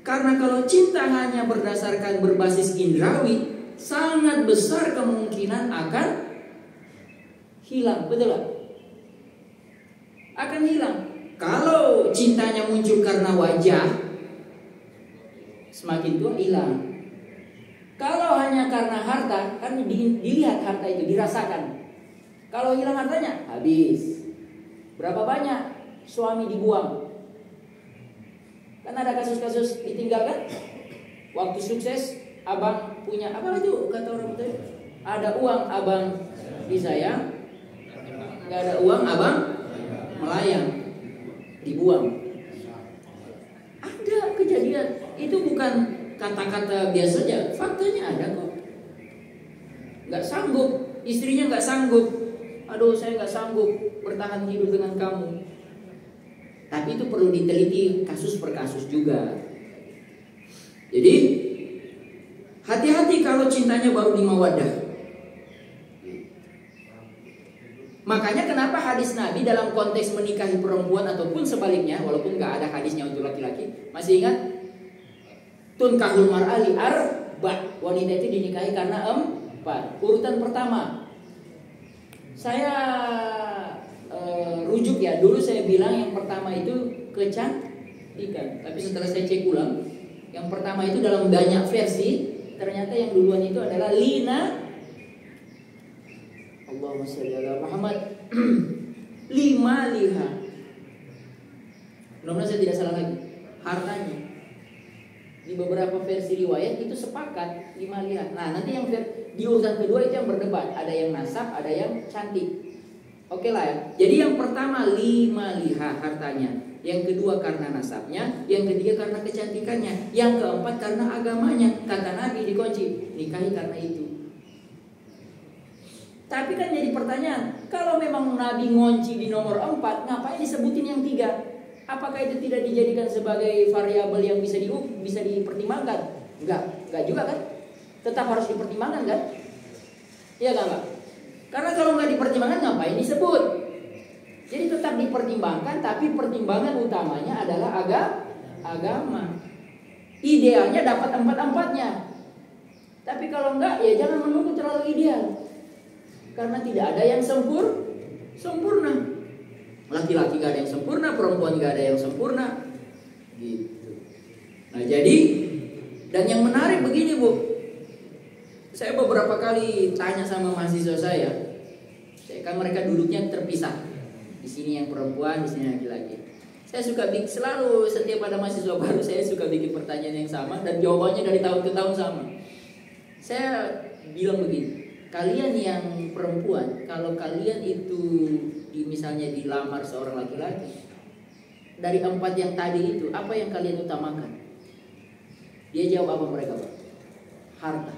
Karena kalau cinta hanya berdasarkan berbasis indrawi, sangat besar kemungkinan akan hilang, betul gak? Akan hilang. Kalau cintanya muncul karena wajah, semakin tua hilang. Kalau hanya karena harta, kan dilihat harta itu, dirasakan. Kalau hilang hartanya, habis. Berapa banyak suami dibuang? Kan ada kasus-kasus ditinggalkan. Waktu sukses, abang punya apa itu kata orang itu? Ada uang, abang disayang. Gak ada uang, abang melayang, dibuang. Ada kejadian. Itu bukan kata-kata biasa aja, faktanya ada kok. Gak sanggup, istrinya gak sanggup. Aduh, saya gak sanggup bertahan hidup dengan kamu. Tapi itu perlu diteliti kasus per kasus juga. Jadi hati-hati kalau cintanya baru di mawaddah. Makanya kenapa hadis Nabi dalam konteks menikahi perempuan ataupun sebaliknya, walaupun nggak ada hadisnya untuk laki-laki, masih ingat? Tunkahul mar'ali arba, wanita itu dinikahi karena 4. Urutan pertama, saya rujuk ya. Dulu saya bilang yang pertama itu kecantikan, tapi setelah saya cek ulang, yang pertama itu dalam banyak versi ternyata yang duluan itu adalah lina. Allahumma sholli ala Muhammad. 5 liha. Mudah-mudahan saya tidak salah lagi. Hartanya. Di beberapa versi riwayat itu sepakat 5 liha. Nah, nanti yang di urutan kedua itu yang berdebat. Ada yang nasab, ada yang cantik. Oke lah ya. Jadi yang pertama 5 liha hartanya. Yang kedua karena nasabnya. Yang ketiga karena kecantikannya. Yang keempat karena agamanya. Kata Nabi dikunci, nikahi karena itu. Tapi kan jadi pertanyaan, kalau memang Nabi ngunci di nomor 4, ngapain disebutin yang 3? Apakah itu tidak dijadikan sebagai variabel yang bisa dipertimbangkan? Enggak juga kan? Tetap harus dipertimbangkan kan? Iya kan Pak? Karena kalau nggak dipertimbangkan ngapain disebut? Jadi tetap dipertimbangkan, tapi pertimbangan utamanya adalah agama. Idealnya dapat 4-4-nya. Tapi kalau enggak, ya jangan menunggu terlalu ideal. Karena tidak ada yang sempurna. Laki-laki gak ada yang sempurna, perempuan gak ada yang sempurna. Gitu. Nah jadi, dan yang menarik begini Bu, saya beberapa kali tanya sama mahasiswa saya, kan mereka duduknya terpisah. Di sini yang perempuan, di sini laki-laki. Saya suka selalu setiap ada mahasiswa baru saya suka bikin pertanyaan yang sama dan jawabannya dari tahun ke tahun sama. Saya bilang begini. Kalian yang perempuan, kalau kalian itu misalnya dilamar seorang laki-laki, dari 4 yang tadi itu, apa yang kalian utamakan? Dia jawab apa mereka Pak? Harta.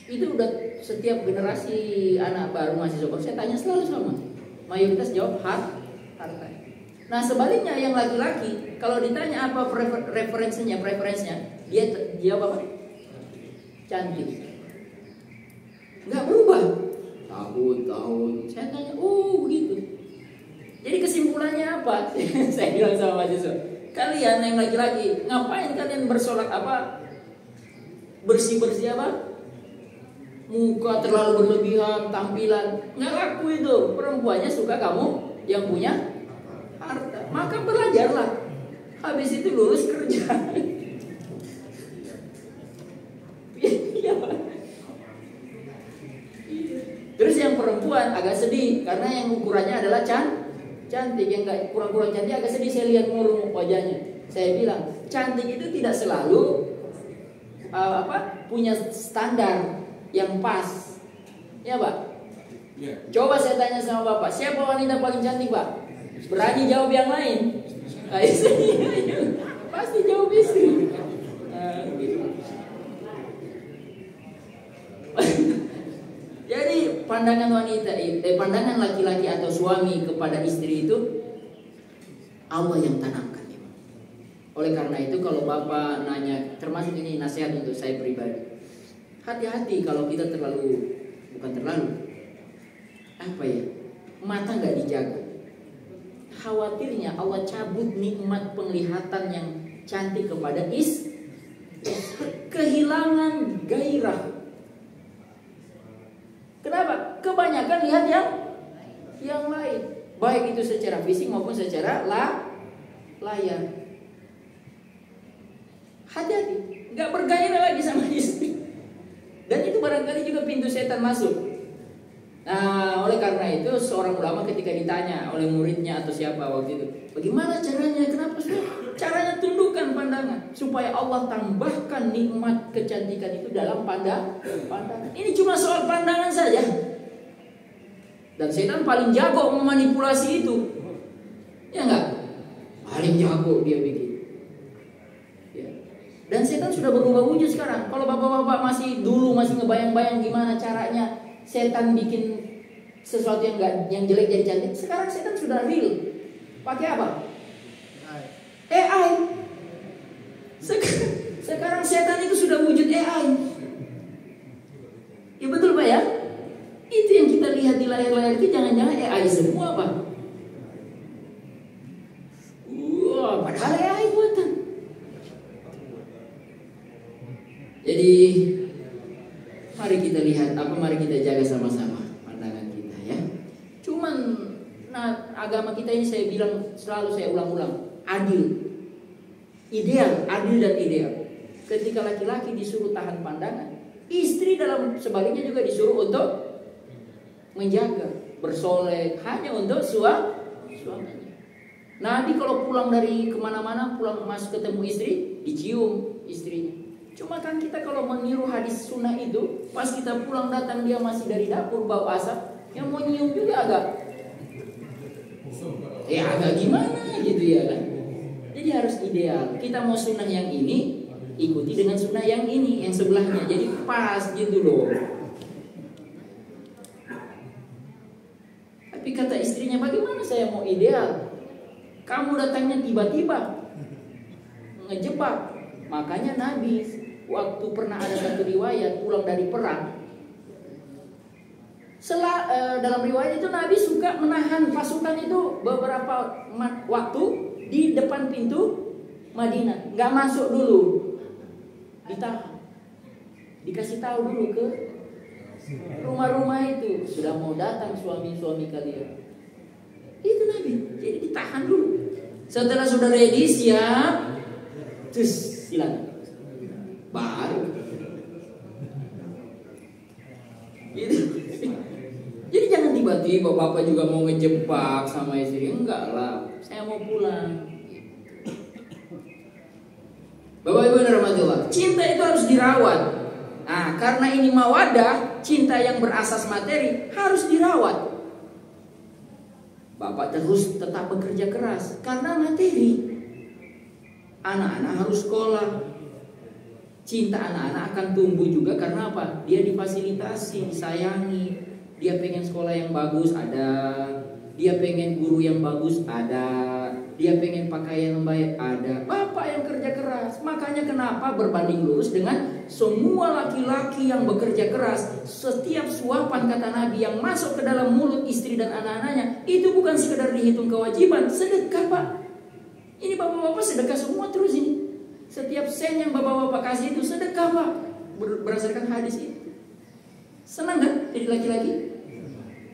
Itu udah setiap generasi anak baru mahasiswa baru saya tanya selalu sama. Mayoritas jawab harta. Nah sebaliknya yang laki-laki, kalau ditanya apa preferensinya, dia jawab apa? Cantik. Nggak berubah tahun-tahun. Saya tanya, begitu. Jadi kesimpulannya apa? Saya bilang sama mahasiswa, kalian yang laki-laki, ngapain kalian bersolat apa? Bersih-bersih apa? Muka terlalu berlebihan, tampilan. Nggak laku itu. Perempuannya suka kamu yang punya harta. Maka belajarlah. Habis itu lulus kerja. Iya Pak. Terus yang perempuan agak sedih karena yang ukurannya adalah cantik, yang enggak kurang-kurang cantik agak sedih saya lihat murung wajahnya. Saya bilang, cantik itu tidak selalu punya standar yang pas. Ya, Pak? Ya. Coba saya tanya sama Bapak, siapa wanita paling cantik, Pak? Berani jawab yang lain? Pasti jawab istri. Gitu. Jadi pandangan pandangan laki-laki atau suami kepada istri itu Allah yang tanamkan. Oleh karena itu kalau Bapak nanya, termasuk ini nasihat untuk saya pribadi, hati-hati kalau kita mata nggak dijaga. Khawatirnya Allah cabut nikmat penglihatan yang cantik kepada kehilangan gairah. Kenapa? Kebanyakan lihat yang lain, baik itu secara fisik maupun secara layar. Hati-hati, nggak bergairah lagi sama istri. Dan itu barangkali juga pintu setan masuk. Nah, oleh karena itu seorang ulama ketika ditanya oleh muridnya atau siapa waktu itu, bagaimana caranya? Kenapa sih? Caranya tundukkan pandangan supaya Allah tambahkan nikmat kecantikan itu dalam pandangan. Ini cuma soal pandangan saja. Dan setan paling jago memanipulasi itu. Ya enggak? Paling jago dia bikin. Ya. Dan setan sudah berubah wujud sekarang. Kalau bapak-bapak masih ngebayang-bayang gimana caranya setan bikin sesuatu yang jelek jadi cantik, sekarang setan sudah real. Pakai apa? AI. Sekarang setan itu sudah wujud AI. Ya betul Pak ya? Itu yang kita lihat di layar-layar itu jangan-jangan AI semua Pak. Wah, padahal AI buatan. Jadi mari kita lihat mari kita jaga sama-sama pandangan kita ya. Cuman agama kita ini saya bilang selalu saya ulang-ulang, adil. Ideal, adil dan ideal. Ketika laki-laki disuruh tahan pandangan, istri dalam sebaliknya juga disuruh untuk menjaga, bersolek hanya untuk suaminya. Nabi kalau pulang dari kemana-mana, pulang masuk ketemu istri, dicium istrinya. Cuma kan kita kalau meniru hadis sunnah itu, pas kita pulang datang dia masih dari dapur bau asap, yang mau nyium juga agak gimana gitu ya kan. Jadi harus ideal. Kita mau sunnah yang ini, ikuti dengan sunnah yang ini, yang sebelahnya. Jadi pas gitu loh. Tapi kata istrinya, bagaimana saya mau ideal? Kamu datangnya tiba-tiba, ngejebak. Makanya Nabi waktu pernah ada satu riwayat pulang dari perang, dalam riwayat itu Nabi suka menahan pasukan itu beberapa waktu di depan pintu Madinah, nggak masuk dulu, ditahan, dikasih tahu dulu ke rumah-rumah itu sudah mau datang suami-suami kalian. Itu Nabi, jadi ditahan dulu. Setelah sudah ready siap, terus silakan, baru. Gitu. Jadi jangan tiba-tiba bapak juga mau ngejebak sama istri, enggak lah, saya mau pulang. Bapak Ibu rahmatullah, cinta itu harus dirawat. Nah, karena ini mawadah, cinta yang berasas materi harus dirawat. Bapak terus tetap bekerja keras karena materi. Anak-anak harus sekolah. Cinta anak-anak akan tumbuh juga karena apa? Dia difasilitasi, disayangi. Dia pengen sekolah yang bagus, ada. Dia pengen guru yang bagus, ada. Dia pengen pakaian yang baik, ada. Bapak yang kerja keras. Makanya kenapa berbanding lurus dengan semua laki-laki yang bekerja keras. Setiap suapan kata Nabi yang masuk ke dalam mulut istri dan anak-anaknya, itu bukan sekedar dihitung kewajiban, sedekah Pak. Ini bapak-bapak sedekah semua terus ini. Setiap sen yang bapak-bapak kasih itu sedekah Pak. Berdasarkan hadis itu. Senang kan jadi laki-laki?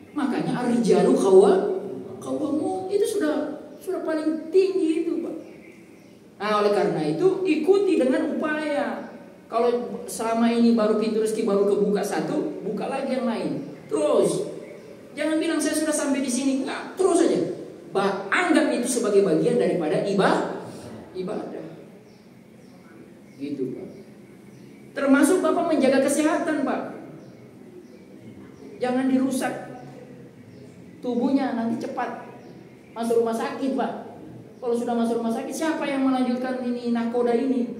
Makanya ar-rijalu qawwamun itu sudah paling tinggi itu Pak. Nah oleh karena itu ikuti dengan upaya. Kalau selama ini baru pintu rezeki baru kebuka satu, buka lagi yang lain. Terus jangan bilang saya sudah sampai di sini, enggak, terus aja. Anggap itu sebagai bagian daripada ibadah. Gitu Pak. Termasuk Bapak menjaga kesehatan Pak. Jangan dirusak tubuhnya, nanti cepat masuk rumah sakit Pak. Kalau sudah masuk rumah sakit, siapa yang melanjutkan ini nakoda ini?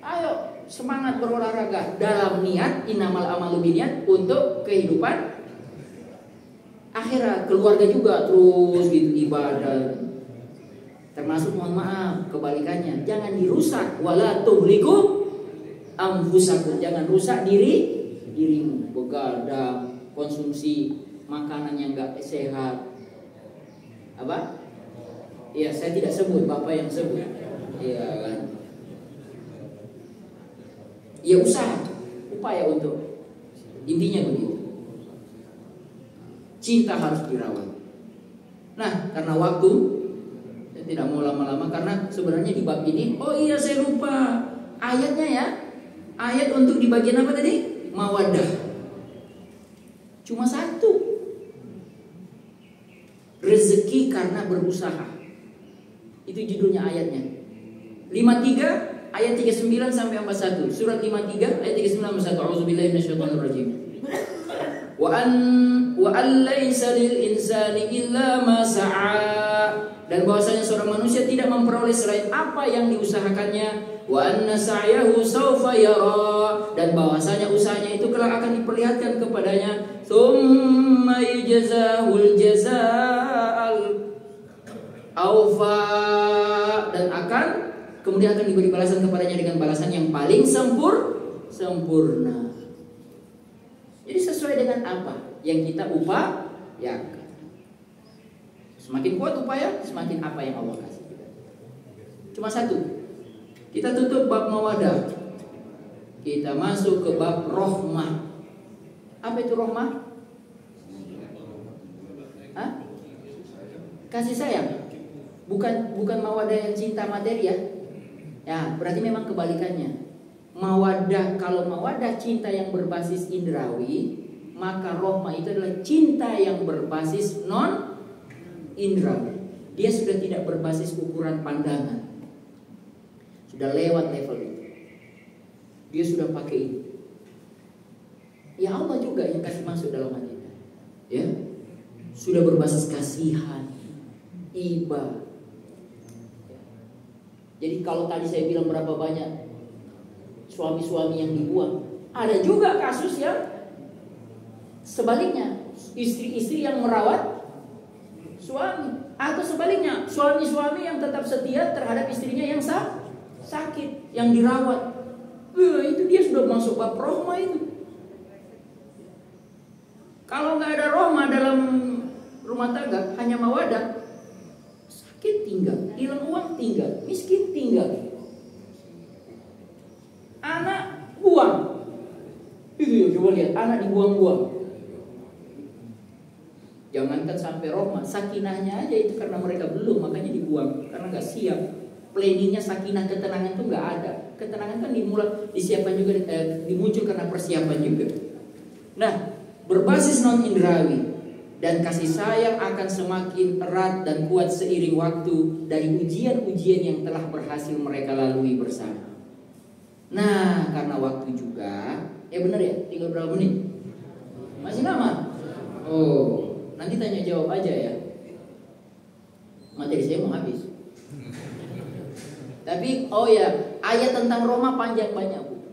Ayo semangat berolahraga dalam niat innamal amalu binniyat untuk kehidupan akhirat, keluarga juga terus gitu ibadah. Termasuk mohon maaf kebalikannya, jangan dirusak, wala tuhliku anfusakum, jangan rusak dirimu, begadang, konsumsi makanan yang enggak sehat. Apa? Ya saya tidak sebut, Bapak yang sebut. Iya kan? Ya usaha, upaya untuk intinya begitu. Cinta harus dirawat. Nah, karena waktu saya tidak mau lama-lama karena sebenarnya di bab ini, oh iya saya lupa ayatnya ya. Ayat untuk di bagian apa tadi? Mawaddah. Cuma satu. Rezeki karena berusaha. Itu judulnya ayatnya. 53 ayat 39 sampai 41. Surat 53 ayat 39 sampai 41. A'udzubillahi minasyaitonir rajim. Wa an laisa lil insani illa ma sa'a. Dan bahwasanya seorang manusia tidak memperoleh selain apa yang diusahakannya. Wa anna sa'yahu sawfa yara. Dan bahwasanya usahanya itu kelak akan diperlihatkan kepadanya. Tsumma yujzahul jazaa'al aufa, dan akan kemudian akan diberi balasan kepadanya dengan balasan yang paling sempurna. Jadi sesuai dengan apa yang kita upayakan. Semakin kuat upaya, semakin apa yang Allah kasih. Cuma satu. Kita tutup bab mawadah. Kita masuk ke bab rohmah. Apa itu rohmah? Hah? Kasih sayang. Bukan mawadah yang cinta materi ya. Ya, berarti memang kebalikannya. Mawadah, kalau mawadah cinta yang berbasis indrawi, maka rohmah itu adalah cinta yang berbasis non indrawi. Dia sudah tidak berbasis ukuran pandangan. Sudah lewat level itu. Dia sudah pakai itu. Ya Allah juga yang kasih masuk dalam hati kita. Ya. Sudah berbasis kasihan, iba. Jadi kalau tadi saya bilang berapa banyak suami-suami yang dibuang, ada juga kasus yang sebaliknya, istri-istri yang merawat suami, atau sebaliknya, suami-suami yang tetap setia terhadap istrinya yang sakit, yang dirawat. Itu dia sudah masuk bab rohmah itu. Kalau nggak ada rohmah dalam rumah tangga, hanya mawadah, sakit tinggal, hilang uang tinggal, miskin tinggal, anak buang. Itu ya, coba lihat, anak dibuang-buang. Jangankan sampai rohmah, sakinahnya aja itu karena mereka belum, makanya dibuang, karena nggak siap. Planningnya sakinah, ketenangan itu nggak ada. Ketenangan kan disiapkan juga, dimuncul karena persiapan juga. Nah, berbasis non indrawi dan kasih sayang akan semakin erat dan kuat seiring waktu dari ujian-ujian yang telah berhasil mereka lalui bersama. Nah, karena waktu juga, ya benar ya, tinggal berapa menit? Masih lama? Oh, nanti tanya jawab aja ya. Materi saya mau habis. Tapi, oh ya, ayat tentang Roma panjang banyak, Bu.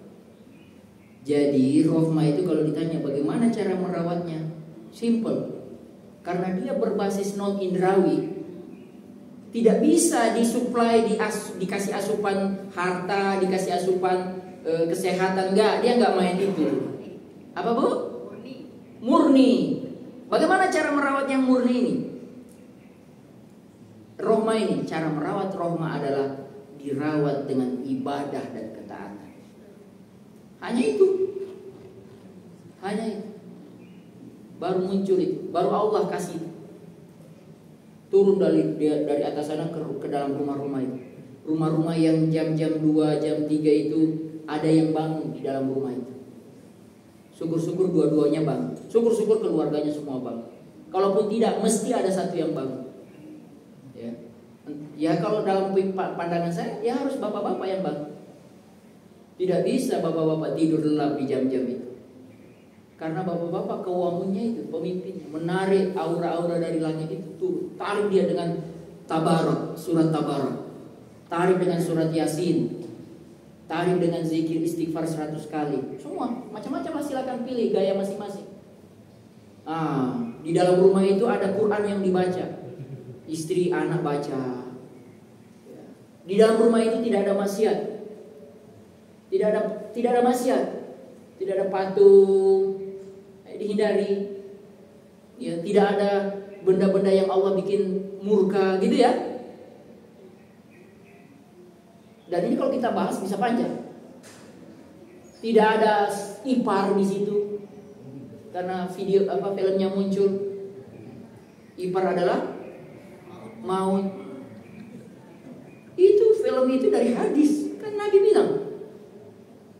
Jadi, rohmah itu kalau ditanya bagaimana cara merawatnya, simple. Karena dia berbasis non indrawi, tidak bisa disuplai, dikasih asupan harta, dikasih asupan kesehatan, enggak, dia enggak main itu. Apa Bu? Murni. Bagaimana cara merawat yang murni ini? Rohmah ini, cara merawat rohmah adalah dirawat dengan ibadah dan ketaatan. Hanya itu. Hanya itu. Baru muncul itu, baru Allah kasih turun dari atas sana ke dalam rumah-rumah itu. Rumah-rumah yang jam-jam 2, jam 3 itu ada yang bangun di dalam rumah itu. Syukur-syukur dua-duanya bangun. Syukur-syukur keluarganya semua bangun. Kalaupun tidak, mesti ada satu yang bangun. Ya kalau dalam pandangan saya, ya harus bapak-bapak yang bangun. Tidak bisa bapak-bapak tidur lelap di jam-jam itu. Karena bapak-bapak kewamunnya itu, pemimpin, menarik aura-aura dari langit itu turun. Tarik dia dengan tabarak, surat tabarak. Tarik dengan surat yasin. Tarik dengan zikir istighfar 100 kali. Semua, macam-macam lah, silakan pilih gaya masing-masing. Di dalam rumah itu ada Quran yang dibaca. Istri, anak baca. Di dalam rumah itu tidak ada maksiat. Tidak ada maksiat. Tidak ada patung, dihindari. Ya, tidak ada benda-benda yang Allah bikin murka gitu ya. Dan ini kalau kita bahas bisa panjang. Tidak ada ipar di situ. Karena filmnya muncul. Ipar adalah maut. Itu film itu dari hadis. Kan Nabi bilang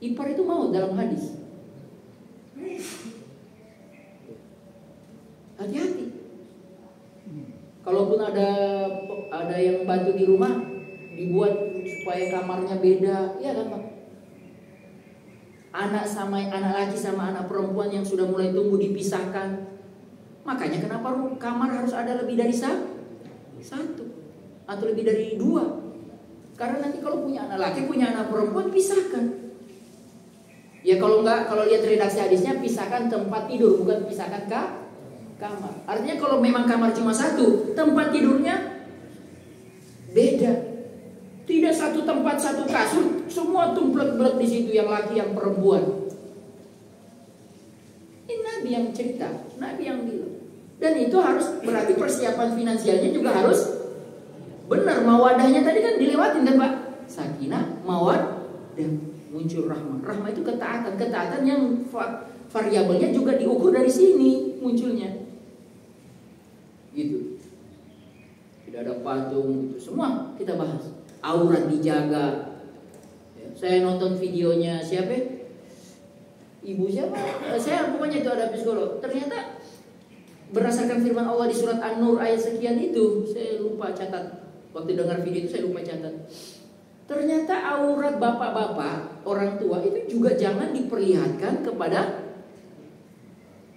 ipar itu maut dalam hadis. Hati-hati. Kalaupun ada yang bantu di rumah, dibuat supaya kamarnya beda, ya kan Pak? Anak laki sama anak perempuan yang sudah mulai tumbuh dipisahkan. Makanya kenapa kamar harus ada lebih dari satu atau lebih dari 2? Karena nanti kalau punya anak laki, punya anak perempuan, pisahkan. Ya kalau lihat redaksi hadisnya, pisahkan tempat tidur, bukan pisahkan kamar. Artinya kalau memang kamar cuma satu, tempat tidurnya tempat satu kasur, semua tumplek-blek di situ, yang laki yang perempuan. Ini Nabi yang cerita, Nabi yang bilang. Dan itu harus berarti persiapan finansialnya juga harus benar. Mawadahnya tadi kan dilewatin kan Pak? Sakinah, mawadah, muncul rahmah. Rahmah itu ketaatan, ketaatan yang variabelnya juga diukur dari sini munculnya. Gitu. Tidak ada patung, itu semua kita bahas. Aurat dijaga. Saya nonton videonya siapa? Ibu siapa? Saya pokoknya itu ada psikolog. Ternyata berdasarkan firman Allah di surat An-Nur ayat sekian itu, saya lupa catat. Waktu dengar video itu saya lupa catat. Ternyata aurat bapak-bapak, orang tua itu juga jangan diperlihatkan kepada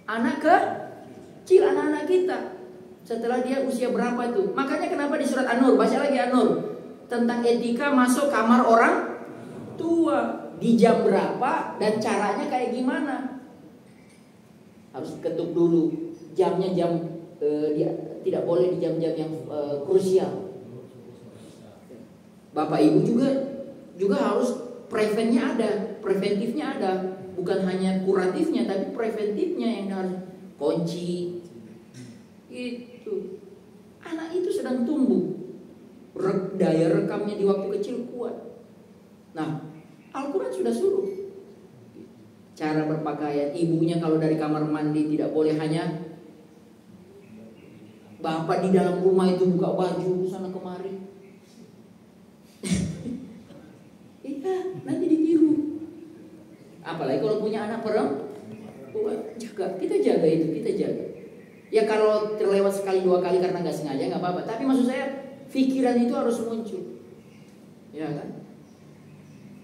anak kecil, anak-anak kita. Setelah dia usia berapa itu. Makanya kenapa di surat An-Nur, baca lagi An-Nur, tentang etika masuk kamar orang tua, di jam berapa dan caranya kayak gimana. Harus ketuk dulu. Jamnya dia tidak boleh di jam-jam yang krusial. Bapak ibu juga harus preventifnya ada, bukan hanya kuratifnya tapi preventifnya yang harus kunci. Itu anak itu sedang tumbuh, daya rekamnya di waktu kecil kuat. Nah, Al-Quran sudah suruh cara berpakaian. Ibunya kalau dari kamar mandi tidak boleh hanya bapak di dalam rumah itu buka baju sana kemari. Iya, nanti ditiru. Apalagi kalau punya anak perempuan, kita jaga itu, kita jaga. Ya kalau terlewat sekali dua kali karena nggak sengaja nggak apa-apa. Tapi maksud saya pikiran itu harus muncul, ya kan?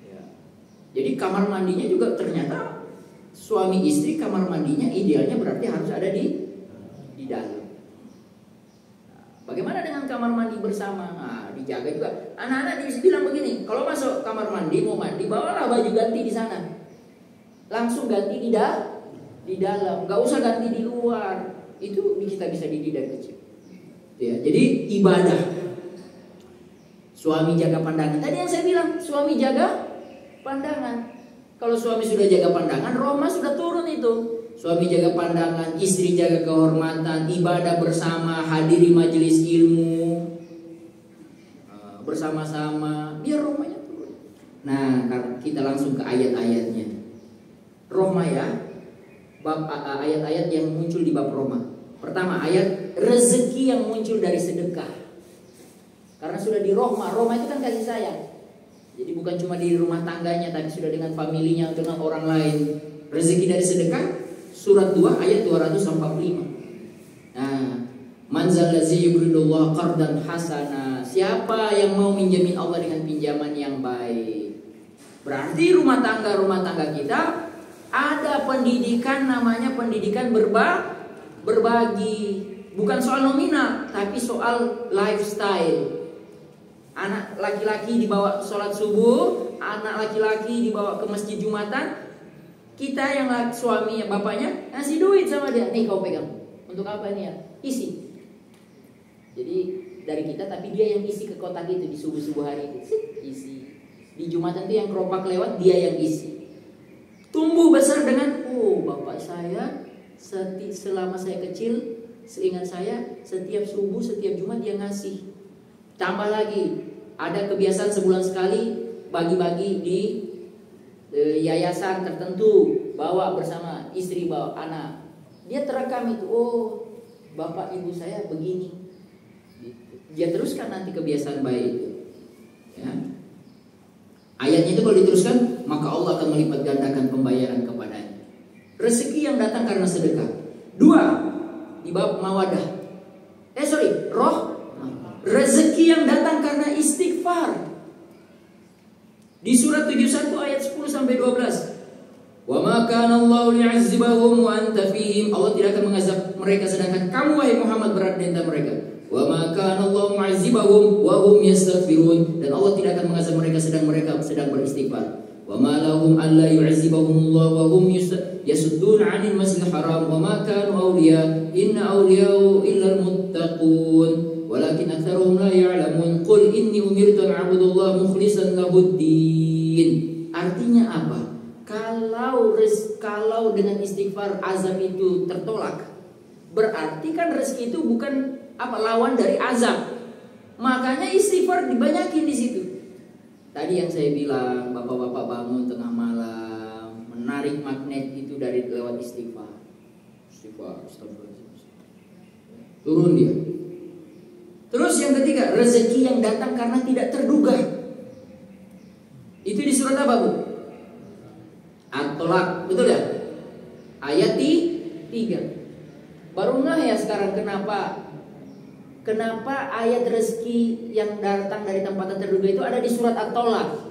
Ya. Jadi kamar mandinya juga ternyata suami istri kamar mandinya idealnya berarti harus ada di dalam. Bagaimana dengan kamar mandi bersama? Nah, dijaga juga. Anak-anak bilang begini, kalau masuk kamar mandi mau mandi, bawalah baju ganti di sana. Langsung ganti di dalam, nggak usah ganti di luar. Itu kita bisa dididik dari kecil. Ya, jadi ibadah. Suami jaga pandangan. Tadi yang saya bilang, suami jaga pandangan. Kalau suami sudah jaga pandangan, rahmah sudah turun itu. Suami jaga pandangan, istri jaga kehormatan, ibadah bersama, hadiri majelis ilmu bersama-sama, biar rahmahnya turun. Nah, kita langsung ke ayat-ayatnya. Rahmah ya, ayat-ayat yang muncul di bab rahmah. Pertama, ayat rezeki yang muncul dari sedekah. Karena sudah di rahmah itu kan kasih sayang. Jadi bukan cuma di rumah tangganya, tapi sudah dengan familinya, dengan orang lain. Rezeki dari sedekah. Surat 2 ayat 245. Nah, man zallazi yuqridullah qardan hasana. Siapa yang mau minjemin Allah dengan pinjaman yang baik? Berarti rumah tangga kita ada pendidikan, namanya pendidikan berbagi. Bukan soal nominal, tapi soal lifestyle. Anak laki-laki dibawa sholat subuh, anak laki-laki dibawa ke masjid Jumatan. Kita yang suami, bapaknya ngasih duit sama dia. Nih kau pegang. Untuk apa ini ya? Isi. Jadi dari kita, tapi dia yang isi ke kotak itu di subuh-subuh hari itu. Isi. Di Jumatan itu yang keropak lewat, dia yang isi. Tumbuh besar dengan, bapak saya selama saya kecil, seingat saya setiap subuh, setiap Jumat dia ngasih. Tambah lagi, ada kebiasaan sebulan sekali bagi-bagi di yayasan tertentu, bawa bersama istri, bawa anak. Dia terekam itu, bapak ibu saya begini. Dia teruskan nanti kebiasaan baik itu. Ya. Ayatnya itu kalau diteruskan, maka Allah akan melipat gandakan pembayaran kepadanya. Rezeki yang datang karena sedekah. 2, di bab mawadah. Rezeki yang datang karena istighfar. Di surat 71 ayat 10 sampai 12. Wa ma kana Allahu li'azzibahum wa anta fihim. Allah tidak akan mengazab mereka sedangkan kamu wahai Muhammad berada di antara mereka. Wa ma kana Allahu mu'azzibahum wa hum yastaghfirun. Dan Allah tidak akan mengazab mereka sedang beristighfar. Wa ma lahum alla yu'azzibahum Allah wa hum yasuddun 'anil masjidil haram wa ma kanu awliya inna awliya'u illa al-muttaqun. walakin aktsaruhum la ya'lamun. Qul inni umirtu an a'budallaha mukhlishan lahuddin. Artinya apa? Kalau dengan istighfar azab itu tertolak, berarti kan rezeki itu bukan lawan dari azab. Makanya istighfar dibanyakin di situ. Tadi yang saya bilang, bapak-bapak bangun tengah malam, menarik magnet itu dari lewat istighfar. Istighfar, turun dia. Terus yang ketiga, rezeki yang datang karena tidak terduga. Itu di surat apa, Bu? At-Tolak, betul ya? Ayat 3. Baru ngeh ya sekarang kenapa ayat rezeki yang datang dari tempat yang terduga itu ada di surat At-Tolak.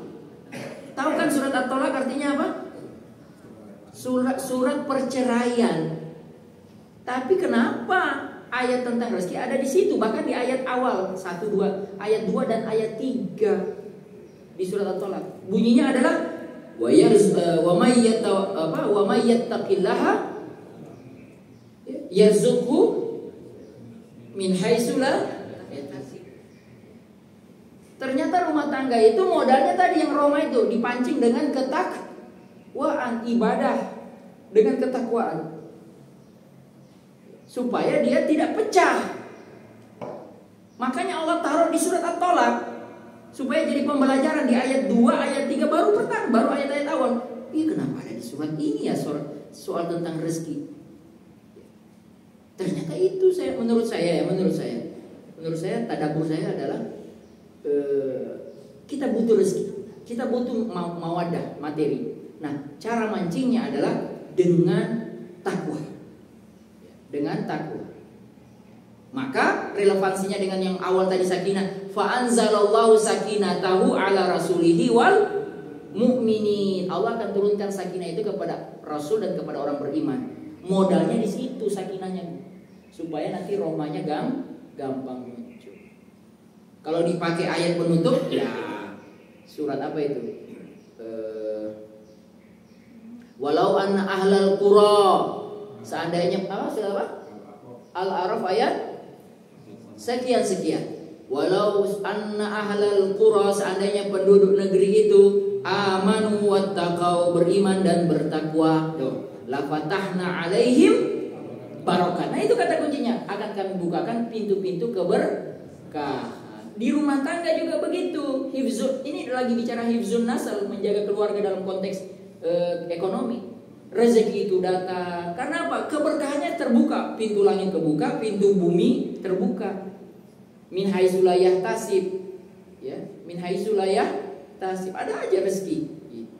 Tahu kan surat At-Tolak artinya apa? Surat perceraian. Tapi kenapa ayat tentang rezeki ada di situ? Bahkan di ayat awal 1, 2, ayat 2 dan ayat 3 di surat At-Tolak. Bunyinya adalah wa may yattaqillaha yarzuqhu min haitsu la yahtasib. Ternyata rumah tangga itu modalnya tadi yang Roma itu dipancing dengan ketakwaan, ibadah dengan ketakwaan, supaya dia tidak pecah. Makanya Allah taruh di surat At-Tolak supaya jadi pembelajaran di ayat 2, ayat 3 baru ayat-ayat awal. Kenapa ada di surat ini ya soal tentang rezeki? Ternyata itu menurut saya tadabbur saya adalah kita butuh rezeki, kita butuh mawadah materi. Nah, cara mancingnya adalah dengan takwa. Maka relevansinya dengan yang awal tadi sakinah. Fa anzalallahu sakinatahu ala rasulihi wal mu'minin. Allah akan turunkan sakinah itu kepada Rasul dan kepada orang beriman. Modalnya di situ sakinahnya, supaya nanti rohmanya gampang muncul. Kalau dipakai ayat penutup, ya surat apa itu? Walau anna ahlal qura, seandainya surat apa? Al-A'raf ayat sekian. Walau anna ahlal qura, seandainya penduduk negeri itu amanu wattaqau, beriman dan bertakwa, la fatahna alaihim barokah. Nah, itu kata kuncinya, akan kami bukakan pintu-pintu keberkahan. Di rumah tangga juga begitu. Ini lagi bicara hifzun nasal, menjaga keluarga dalam konteks ekonomi. Rezeki itu datang karena apa? Keberkahannya terbuka, pintu langit kebuka, pintu bumi terbuka. Min haitsu la yahtasib, ya, min haitsu la yahtasib, ada aja rezeki gitu.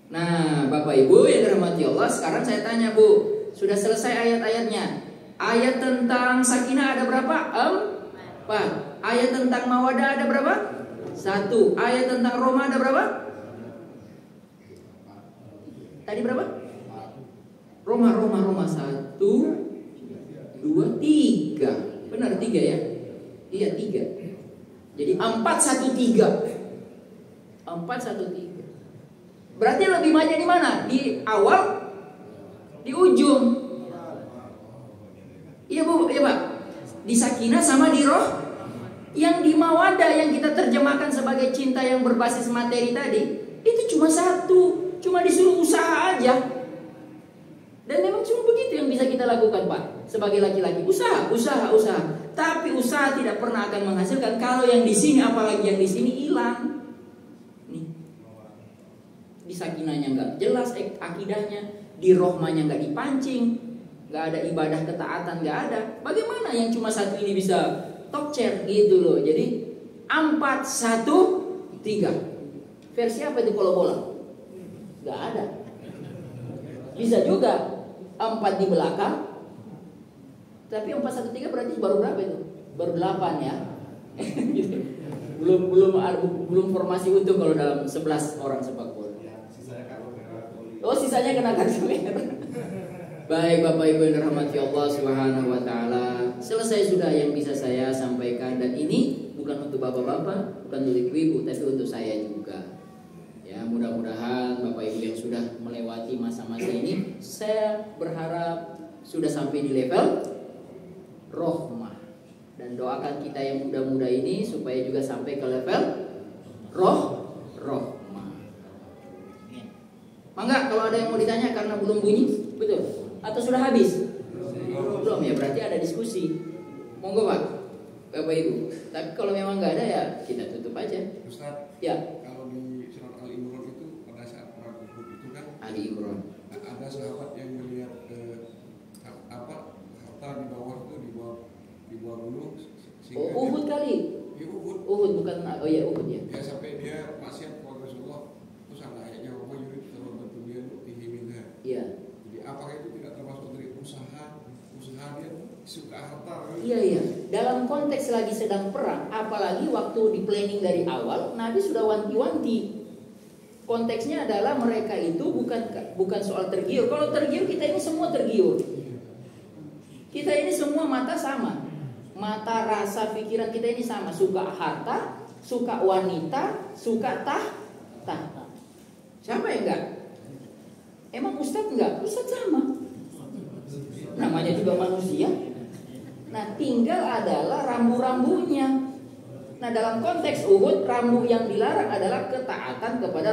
Nah, Bapak Ibu yang dirahmati Allah, sekarang saya tanya, Bu, sudah selesai ayat-ayatnya? Ayat tentang sakinah ada berapa? 4. Ayat tentang mawadah ada berapa? 1. Ayat tentang Roma ada berapa? Tadi berapa? Roma 1, 2, 3. Benar 3 ya? Iya 3. Jadi 4-1-3. 4-1-3. Berarti lebih banyak di mana? Di awal, di ujung. Iya Bu, iya Pak. Di sakinah sama di roh. Yang di mawadah yang kita terjemahkan sebagai cinta yang berbasis materi tadi, itu cuma 1. Cuma disuruh usaha aja. Dan memang cuma begitu yang bisa kita lakukan, Pak. Sebagai laki-laki, usaha. Tapi usaha tidak pernah akan menghasilkan kalau yang di sini, apalagi yang di sini hilang. Nih. Di sakinahnya nggak jelas akidahnya, di rohmanya nggak dipancing, nggak ada ibadah ketaatan, nggak ada. Bagaimana yang cuma 1 ini bisa tokcer gitu loh. Jadi 4-1-3. Versi apa itu kalau bola? Nggak ada. Bisa juga 4 di belakang, tapi 4-1-3 berarti baru berapa itu? Baru 8 ya. Gitu. Belum formasi utuh kalau dalam 11 orang sepak bola. Sisanya kena kartu merah. Baik Bapak Ibu yang dirahmati Allah Subhanahu wa taala, selesai sudah yang bisa saya sampaikan, dan ini bukan untuk bapak-bapak, bukan untuk ibu-ibu, tapi untuk saya juga. Ya, mudah-mudahan Bapak Ibu yang sudah melewati masa-masa ini, saya berharap sudah sampai di level rohmah Dan doakan kita yang muda-muda ini supaya juga sampai ke level rohmah. Mangga kalau ada yang mau ditanya karena belum bunyi, betul? Atau sudah habis? Belum ya, berarti ada diskusi. Monggo Pak, Bapak Ibu. Tapi kalau memang nggak ada ya kita tutup aja. Ustaz, Ya. kalau di surat Al-Imran itu pada saat perang Uhud itu kan Ali Imran. ada sahabat yang melihat harta di bawah gunung sehingga Uhud kali. ya Uhud Bukan. Oh ya Uhud ya. ya sampai dia maksiat kepada Rasulullah, terus ada ayatnya wa yurid terbantu dia nutihi minha. Iya. Jadi apakah itu tidak termasuk dari usaha dia suka harta? Iya. Dalam konteks lagi sedang perang, apalagi waktu di planning dari awal, Nabi sudah wanti-wanti. Konteksnya adalah mereka itu bukan soal tergiur. Kalau tergiur kita ini semua tergiur. Kita ini semua mata sama. Mata, rasa, pikiran kita ini sama. Suka harta, suka wanita, suka tahta. Siapa yang enggak? Emang Ustadz enggak? Ustadz sama. Namanya juga manusia. Nah, tinggal adalah rambu-rambunya. Nah, dalam konteks Uhud, rambu yang dilarang adalah ketaatan kepada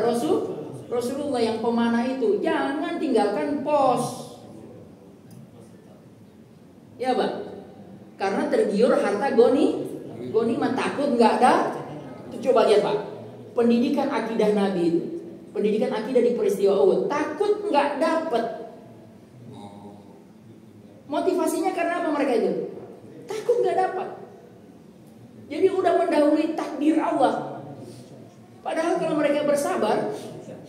Rasulullah yang pemanah itu. Jangan tinggalkan pos. Ya, Pak. Karena tergiur harta gonimat, takut nggak ada. Coba lihat, Pak. Pendidikan akidah Nabi itu. Pendidikan akidah di peristiwa Uhud. Takut nggak dapat. Motivasinya karena apa mereka itu? Takut nggak dapat. Jadi udah mendahului takdir Allah. Padahal kalau mereka bersabar,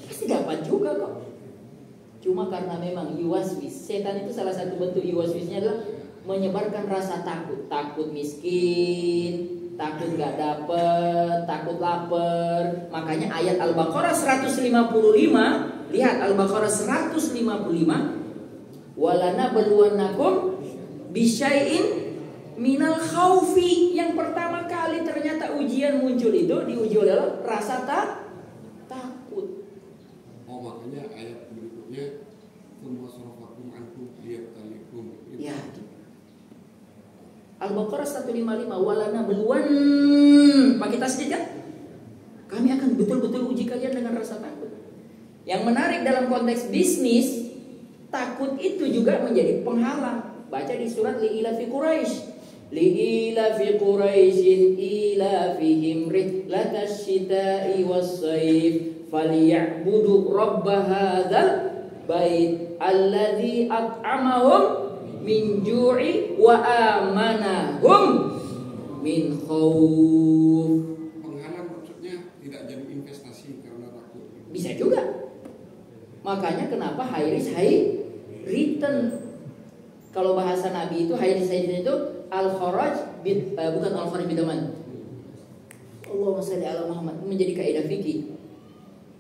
pasti dapat juga kok. Cuma karena memang yuwaswis, setan itu salah satu bentuk yuwaswisnya adalah menyebarkan rasa takut. Takut miskin, takut gak dapet, takut lapar. Makanya ayat Al-Baqarah 155, lihat Al-Baqarah 155, walana beluanakum bisyai'in minal khaufi. Yang pertama kali ternyata ujian muncul itu diuji adalah rasa takut. Oh, makanya ayat berikutnya tsumma sarafakum ankum liyabtalikum. Ya. Al-Baqarah 155 walana beluan. Pakai tasdid kan? Kami akan betul-betul uji kalian dengan rasa takut. Yang menarik dalam konteks bisnis, takut itu juga menjadi penghalang. Baca di surat Li'ilafi Quraisy. Li'ilafi Quraisyin ilafihim rihlatash shita'i was-sayf falyabudu rabb hadzal bait alladzi at'amahum min ju'i wa amanahum min khauf. Penghalang maksudnya tidak jadi investasi karena takut. Bisa juga. Makanya kenapa high risk high return. Kalau bahasa Nabi itu high risk high return itu al-kharaj bukan al-kharaj bidaman. Allahumma shalli ala Muhammad, menjadi kaidah fikih.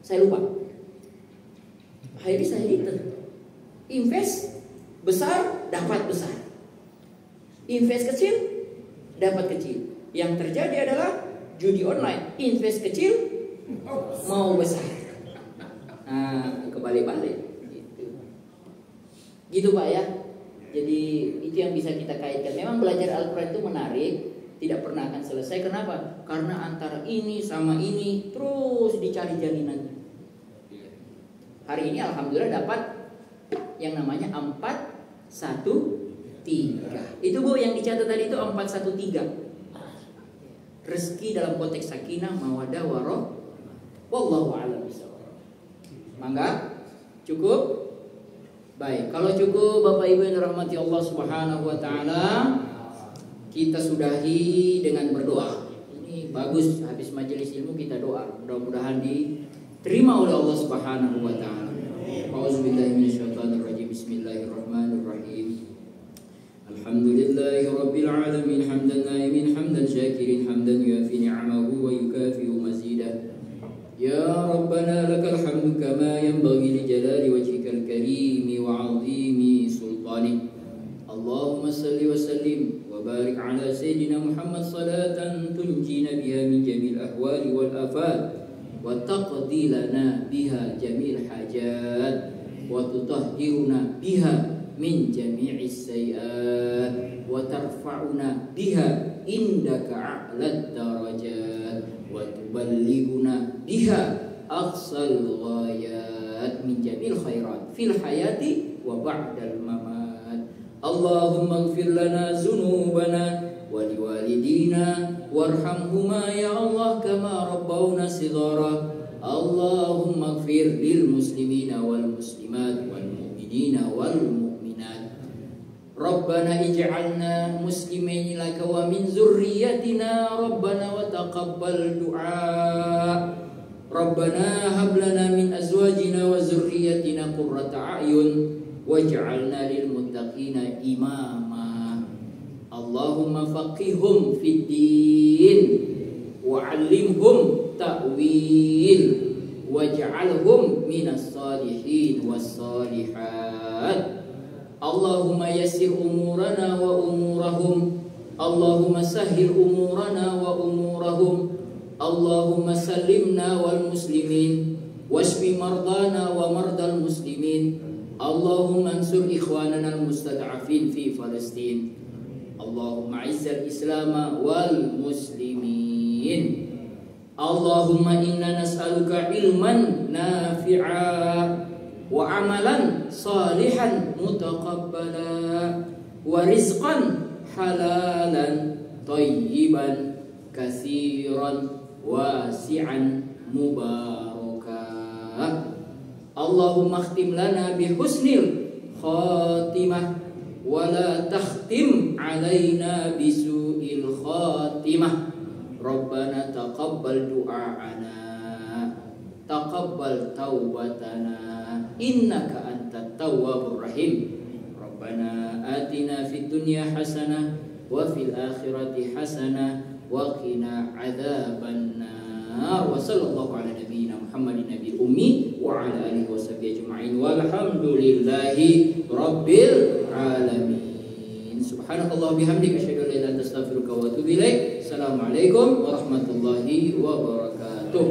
Saya lupa. High risk high return. Invest besar dapat besar. Invest kecil dapat kecil. Yang terjadi adalah judi online. Invest kecil mau besar. Nah, kebalik-balik gitu Pak ya. Jadi itu yang bisa kita kaitkan. Memang belajar Al-Quran itu menarik, tidak pernah akan selesai. Kenapa? Karena antara ini sama ini terus dicari jarinannya. Hari ini alhamdulillah dapat yang namanya 413. Itu Bu yang dicatat tadi itu 413. Rezeki dalam konteks sakinah, mawadah, warahmah. Wallahu a'lam bishawab. Mangga cukup? Baik, kalau cukup Bapak Ibu yang dirahmati Allah Subhanahu wa taala, kita sudahi dengan berdoa. Ini bagus, habis majelis ilmu kita doa. Mudah-mudahan diterima oleh Allah Subhanahu wa taala. A'udzubillahi minasyaitonir rajim. Bismillahirrahmanirrahim. Alhamdulillahi rabbil alamin, hamdan naimin, hamdan syakirin, hamdan yuafi ni'amahu wa yukafi'u mazidah. Ya Rabbana lakal hamdu kama yanbaghi li jalali wajhikal karim wa 'azimi sultanik. Allahumma salli wa sallim wa barik ala sayyidina Muhammad salatan tunjina biha min jamil ahwali wal afat wa taqdi lana biha jamil hajat wa tutahhiruna biha min jami'is sayiat wa tarfa'una biha indaka a'lad darajat wa tuballighuna biha aqsal ghayat min jamil khairat fil hayati wa ba'dal mamat. Allahumma ighfir lana dzunubana wa liwalidina warhamhuma ya Allah kama rabbawna shighara. Allahumma ighfir lil muslimina wal muslimat wal mu'minina wal mu'minat. Rabbana ij'alna muslimin laka wa min zurriyyatina rabbana wa taqabbal du'a. Rabbana hab lana min azwajina wa zurriyyatina qurrata a'yun waj'alna lil muttaqina imama. Allahumma faqihhum fid din wa 'allimhum ta'wil waj'alhum minas salihin was salihat. Allahumma yassir umurana wa umurahum. Allahumma sahhil umurana wa umurahum. Allahumma sallimna wal muslimin washfi mardana wa mardal muslimin. Allahumma ansur ikhwanana al mustad'afin fi Palestin. Allahumma izzal islam wal muslimin. Allahumma inna nas'aluka ilman nafi'a wa amalan salihan mutaqabbala wa rizqan halalan tayyiban katsiran wasi'an mubarakah. Allahumma khtim lana bi husnil khatimah wa la takhtim alaina bi su'il khatimah. Rabbana taqabbal du'aana taqabbal taubatana innaka antat tawwabur rahim. Rabbana atina fid dunya hasanah wa fil akhirati hasanah wa qina adzaban nar. Wa sallallahu ala nabiyyina Muhammadin nabiyil ummi wa ala alihi washabbihi ajma'in walhamdulillahi rabbil alamin. Subhanakallah bihamdika asyhadu an la ilaha illa anta astaghfiruka wa atubu ilaik. Assalamualaikum warahmatullahi wabarakatuh.